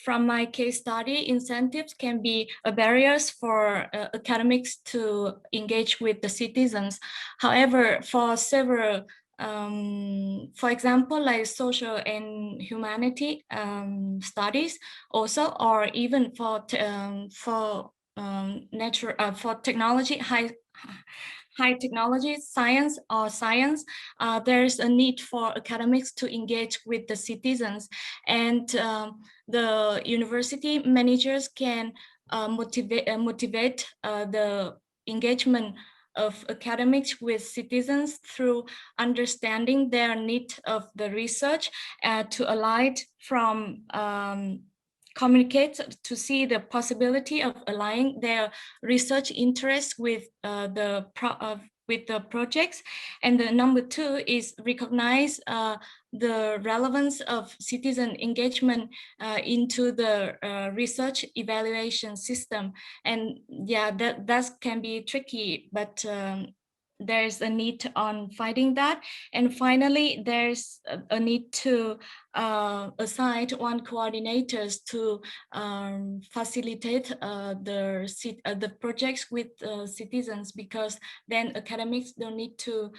from my case study, incentives can be barriers for academics to engage with the citizens. However, for several, for example, like social and humanity studies, also, or even for technology, high technology, science, there's a need for academics to engage with the citizens, and the university managers can motivate the engagement of academics with citizens through understanding their need of the research to align from communicate to see the possibility of aligning their research interests with the projects. And the number two is recognize the relevance of citizen engagement into the research evaluation system. And yeah, that can be tricky, but there's a need on fighting that. And finally, there's a need to assign one coordinators to facilitate the projects with citizens, because then academics don't need to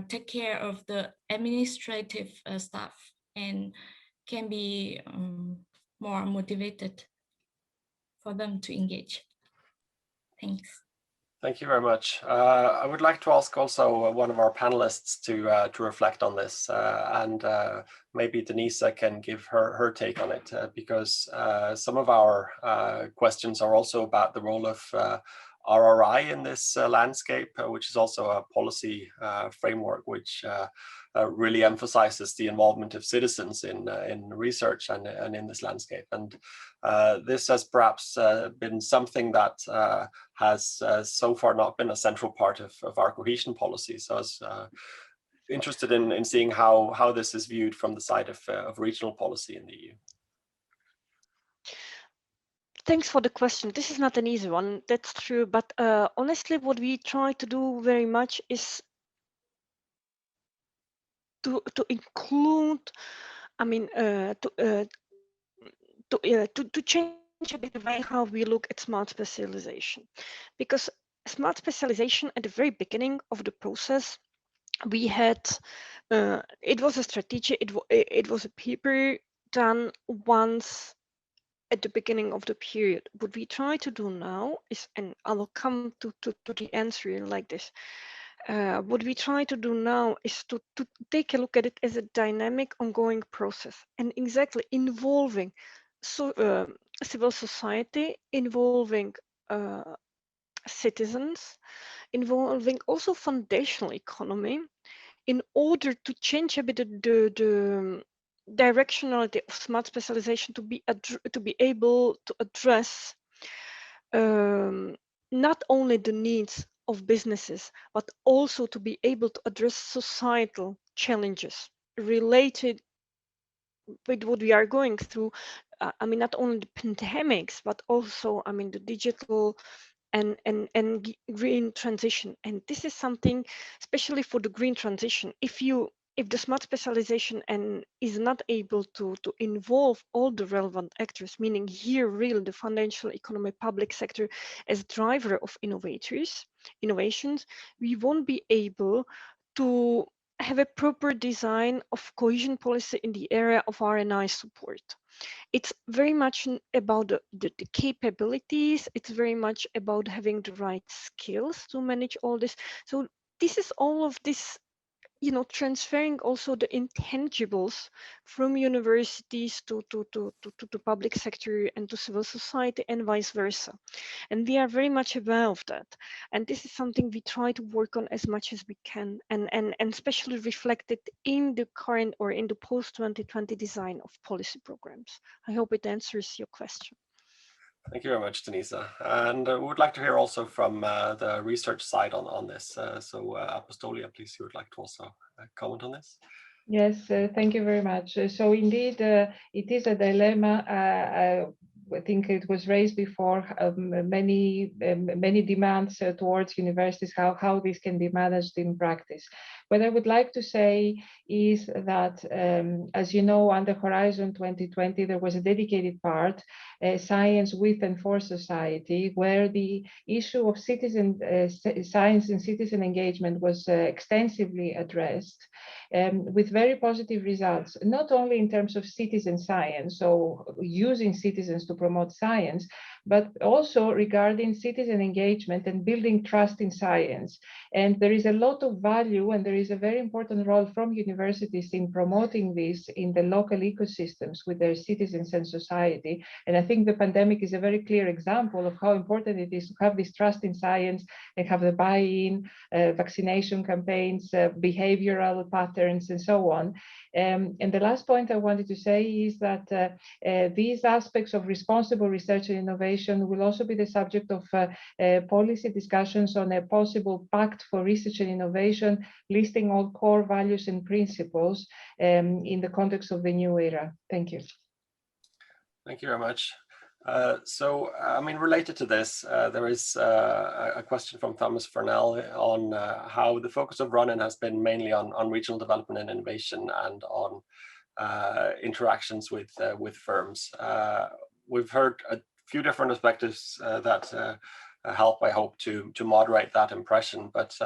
take care of the administrative stuff and can be more motivated for them to engage. Thanks. Thank you very much. I would like to ask also one of our panelists to reflect on this, and maybe Denisa can give her take on it, because some of our questions are also about the role RRI in this landscape, which is also a policy framework which really emphasizes the involvement of citizens in research and in this landscape. And this has perhaps been something that has so far not been a central part of our cohesion policy. So I was interested in seeing how this is viewed from the side of regional policy in the EU. Thanks for the question. This is not an easy one, that's true. But honestly, what we try to do very much is to include, I mean, to change a bit the way how we look at smart specialization, because smart specialization at the very beginning of the process, we had it was a strategy. It was a paper done once at the beginning of the period. What we try to do now is, and I will come to the answer like this. What we try to do now is to take a look at it as a dynamic, ongoing process, and exactly involving civil society, involving citizens, involving also foundational economy, in order to change a bit the directionality of smart specialization to be able to address not only the needs of businesses, but also to be able to address societal challenges related with what we are going through. I mean, not only the pandemics, but also, I mean, the digital and green transition. And this is something, especially for the green transition, if the smart specialization is not able to involve all the relevant actors, meaning here really the financial economy, public sector as driver of innovations, we won't be able to have a proper design of cohesion policy in the area of R&I support. It's very much about the capabilities. It's very much about having the right skills to manage all this. So this is all of this, you know, transferring also the intangibles from universities to the public sector and to civil society and vice versa. And we are very much aware of that. And this is something we try to work on as much as we can, and especially reflected in the current or in the post-2020 design of policy programs. I hope it answers your question. Thank you very much, Denisa. And we would like to hear also from the research side on this. So Apostolia, please, you would like to also comment on this? Yes, thank you very much. So indeed, it is a dilemma. I think it was raised before, many demands towards universities, how this can be managed in practice. What I would like to say is that, as you know, under Horizon 2020, there was a dedicated part, Science with and for Society, where the issue of citizen science and citizen engagement was extensively addressed, with very positive results, not only in terms of citizen science, so using citizens to promote science, but also regarding citizen engagement and building trust in science. And there is a lot of value, and there is a very important role from universities in promoting this in the local ecosystems with their citizens and society. And I think the pandemic is a very clear example of how important it is to have this trust in science and have the buy-in, vaccination campaigns, behavioral patterns, and so on. And the last point I wanted to say is that these aspects of responsible research and innovation will also be the subject of policy discussions on a possible pact for research and innovation, listing all core values and principles in the context of the new era. Thank you. Thank you very much. So, I mean, related to this, there is a question from Thomas Fernell on how the focus of RUNIN has been mainly on regional development and innovation and on interactions with firms. We've heard a few different perspectives that help, I hope, to moderate that impression. But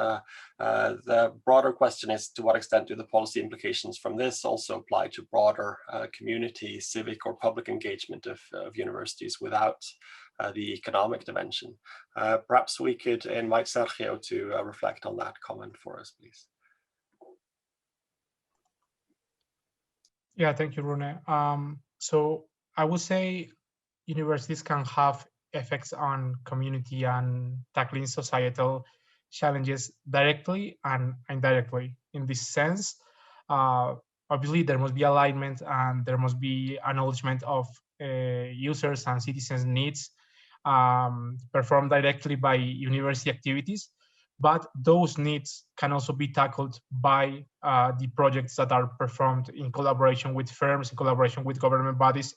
the broader question is, to what extent do the policy implications from this also apply to broader community, civic, or public engagement of universities without the economic dimension? Perhaps we could invite Sergio to reflect on that comment for us, please. Yeah, thank you, Rune. So I would say universities can have effects on community and tackling societal challenges directly and indirectly. In this sense, obviously there must be alignment and there must be acknowledgement of users and citizens' needs performed directly by university activities, but those needs can also be tackled by the projects that are performed in collaboration with firms, in collaboration with government bodies.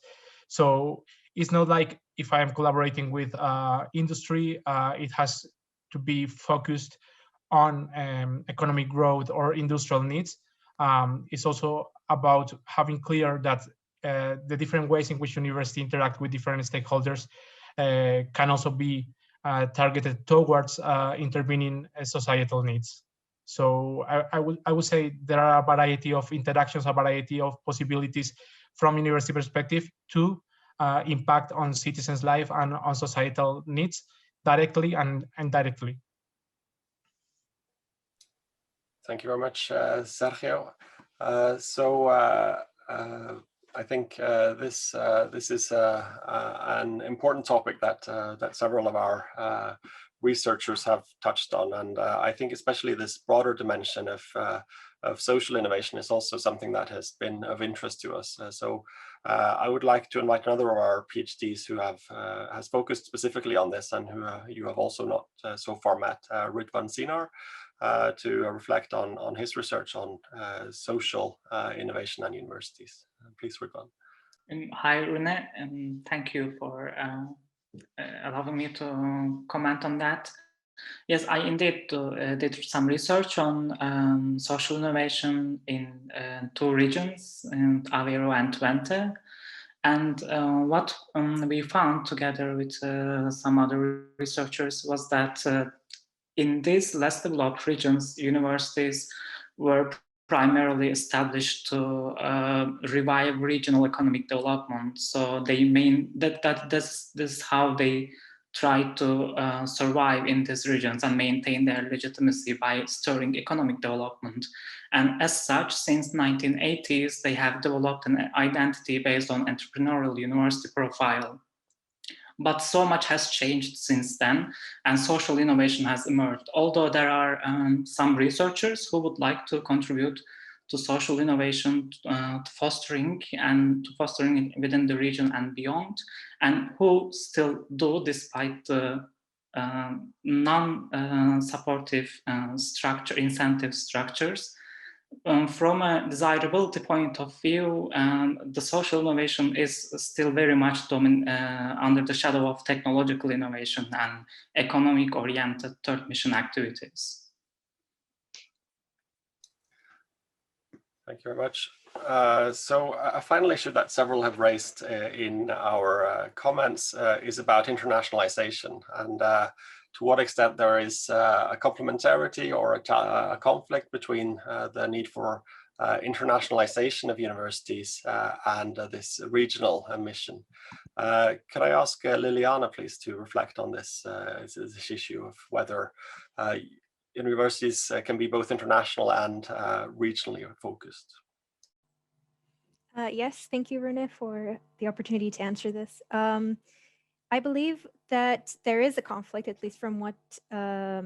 So it's not like if I am collaborating with industry, it has to be focused on economic growth or industrial needs. It's also about having clear that the different ways in which university interact with different stakeholders can also be targeted towards intervening societal needs. So I would say there are a variety of interactions, a variety of possibilities from university perspective to impact on citizens' life and on societal needs directly and indirectly. Thank you very much, Sergio. I think this is an important topic that several of our researchers have touched on, and I think especially this broader dimension of social innovation is also something that has been of interest to us. I would like to invite another of our PhDs who has focused specifically on this and who you have also not so far met, Ziner, to reflect on his research on social innovation and universities. Please, Ridwan. Hi, Rune, and thank you for allowing me to comment on that. Yes, I indeed did some research on social innovation in two regions, in Aveiro and Twente. And what we found together with some other researchers was that in these less developed regions, universities were primarily established to revive regional economic development. So they mean this is how they try to survive in these regions and maintain their legitimacy by stirring economic development. And as such, since 1980s, they have developed an identity based on entrepreneurial university profile. But so much has changed since then, and social innovation has emerged. Although there are some researchers who would like to contribute to social innovation, to fostering it within the region and beyond, and who still do despite the non-supportive incentive structures. From a desirability point of view, the social innovation is still very much under the shadow of technological innovation and economic-oriented third mission activities. Thank you very much. A final issue that several have raised in our comments is about internationalization and to what extent there is a complementarity or a conflict between the need for internationalization of universities and this regional mission. Could I ask Liliana, please, to reflect on this issue of whether universities can be both international and regionally focused? Yes, thank you, Rune, for the opportunity to answer this. I believe that there is a conflict, at least from what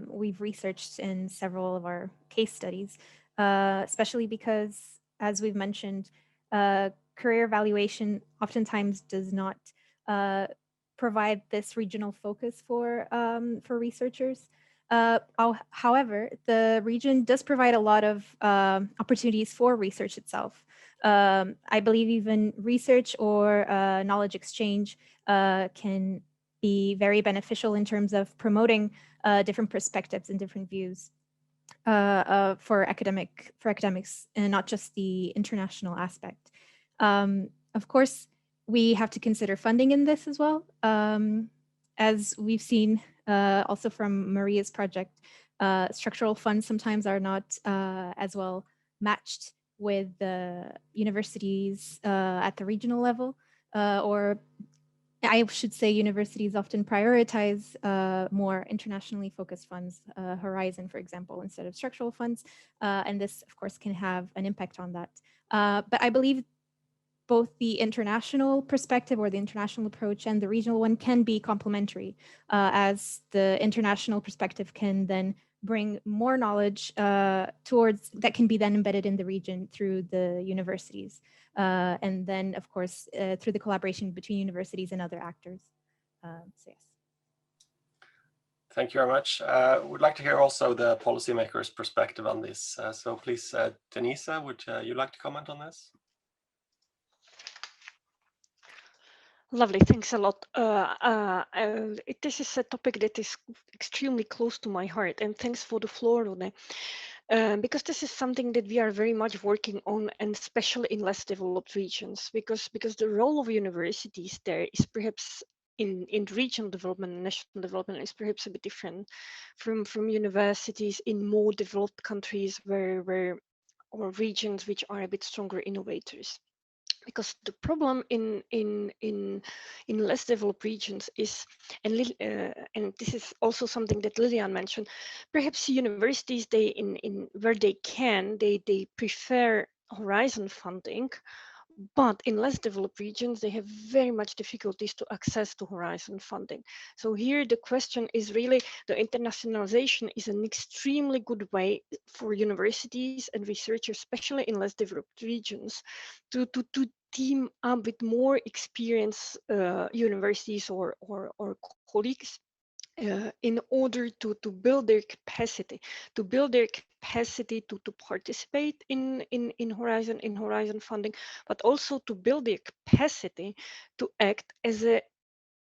we've researched in several of our case studies, especially because, as we've mentioned, career evaluation oftentimes does not provide this regional focus for researchers. However, the region does provide a lot of opportunities for research itself. I believe even research or knowledge exchange can be very beneficial in terms of promoting different perspectives and different views for academics, and not just the international aspect. Of course, we have to consider funding in this as well. As we've seen also from Maria's project, structural funds sometimes are not as well matched with the universities at the regional level, or I should say universities often prioritize more internationally focused funds, Horizon, for example, instead of structural funds. And this, of course, can have an impact on that. But I believe both the international perspective or the international approach and the regional one can be complementary, as the international perspective can then bring more knowledge towards that can be then embedded in the region through the universities. And then, of course, through the collaboration between universities and other actors. So yes. Thank you very much. We'd like to hear also the policymakers' perspective on this. So please, Denise, would you like to comment on this? Lovely, thanks a lot. This is a topic that is extremely close to my heart, and thanks for the floor, Rune. Because this is something that we are very much working on, and especially in less developed regions, because the role of universities there is perhaps in regional development and national development is perhaps a bit different from universities in more developed countries or regions which are a bit stronger innovators. Because the problem in less developed regions is, and this is also something that Lilian mentioned, perhaps universities where they can, they prefer horizon funding, but in less developed regions, they have very much difficulties to access to horizon funding. So here the question is really, the internationalization is an extremely good way for universities and researchers, especially in less developed regions, to team up with more experienced universities or colleagues in order to build their capacity, to participate in horizon funding, but also to build their capacity to act as a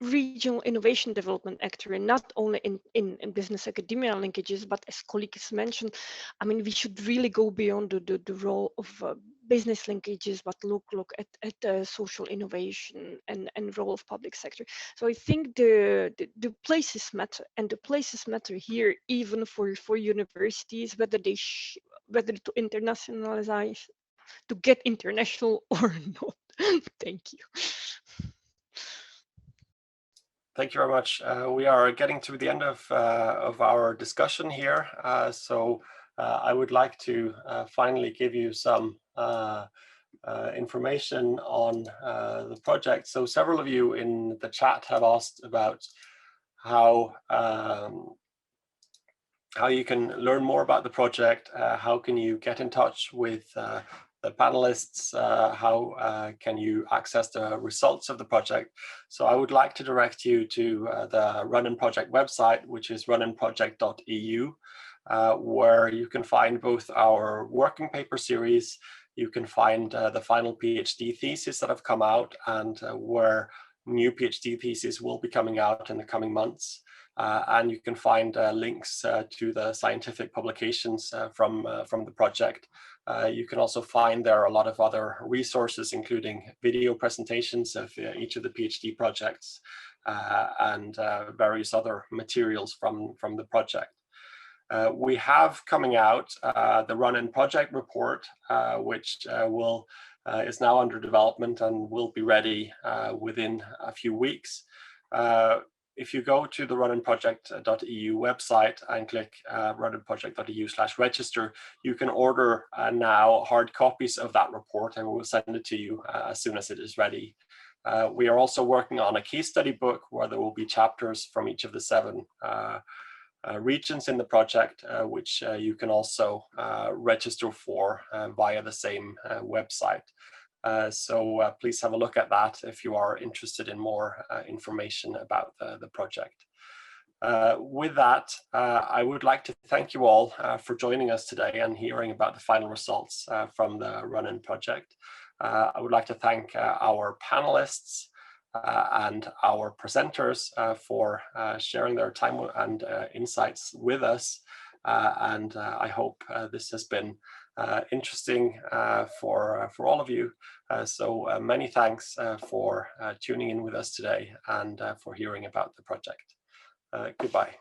regional innovation development actor, and not only in business academia linkages, but as colleagues mentioned, I mean, we should really go beyond the role of business linkages, but look at social innovation and role of public sector. So I think the places matter, and the places matter here even for universities, whether to internationalize, to get international or not. Thank you. Thank you very much. We are getting to the end of our discussion here. So I would like to finally give you some information on the project. So several of you in the chat have asked about how you can learn more about the project, how can you get in touch with the panelists, how can you access the results of the project. So I would like to direct you to the RUNIN project website, which is runinproject.eu, where you can find both our working paper series, you can find the final PhD thesis that have come out, and where new PhD theses will be coming out in the coming months. And you can find links to the scientific publications from the project. You can also find there a lot of other resources, including video presentations of each of the PhD projects and various other materials from the project. We have coming out the RUNIN project report, which is now under development and will be ready within a few weeks. If you go to the runinproject.eu website and click runinproject.eu/register, you can order now hard copies of that report, and we will send it to you as soon as it is ready. We are also working on a case study book where there will be chapters from each of the 7 regions in the project, which you can also register for via the same website. So please have a look at that if you are interested in more information about the project. With that, I would like to thank you all for joining us today and hearing about the final results from the RUNIN project. I would like to thank our panelists and our presenters for sharing their time and insights with us. And I hope this has been interesting for all of you. So many thanks for tuning in with us today and for hearing about the project. Goodbye.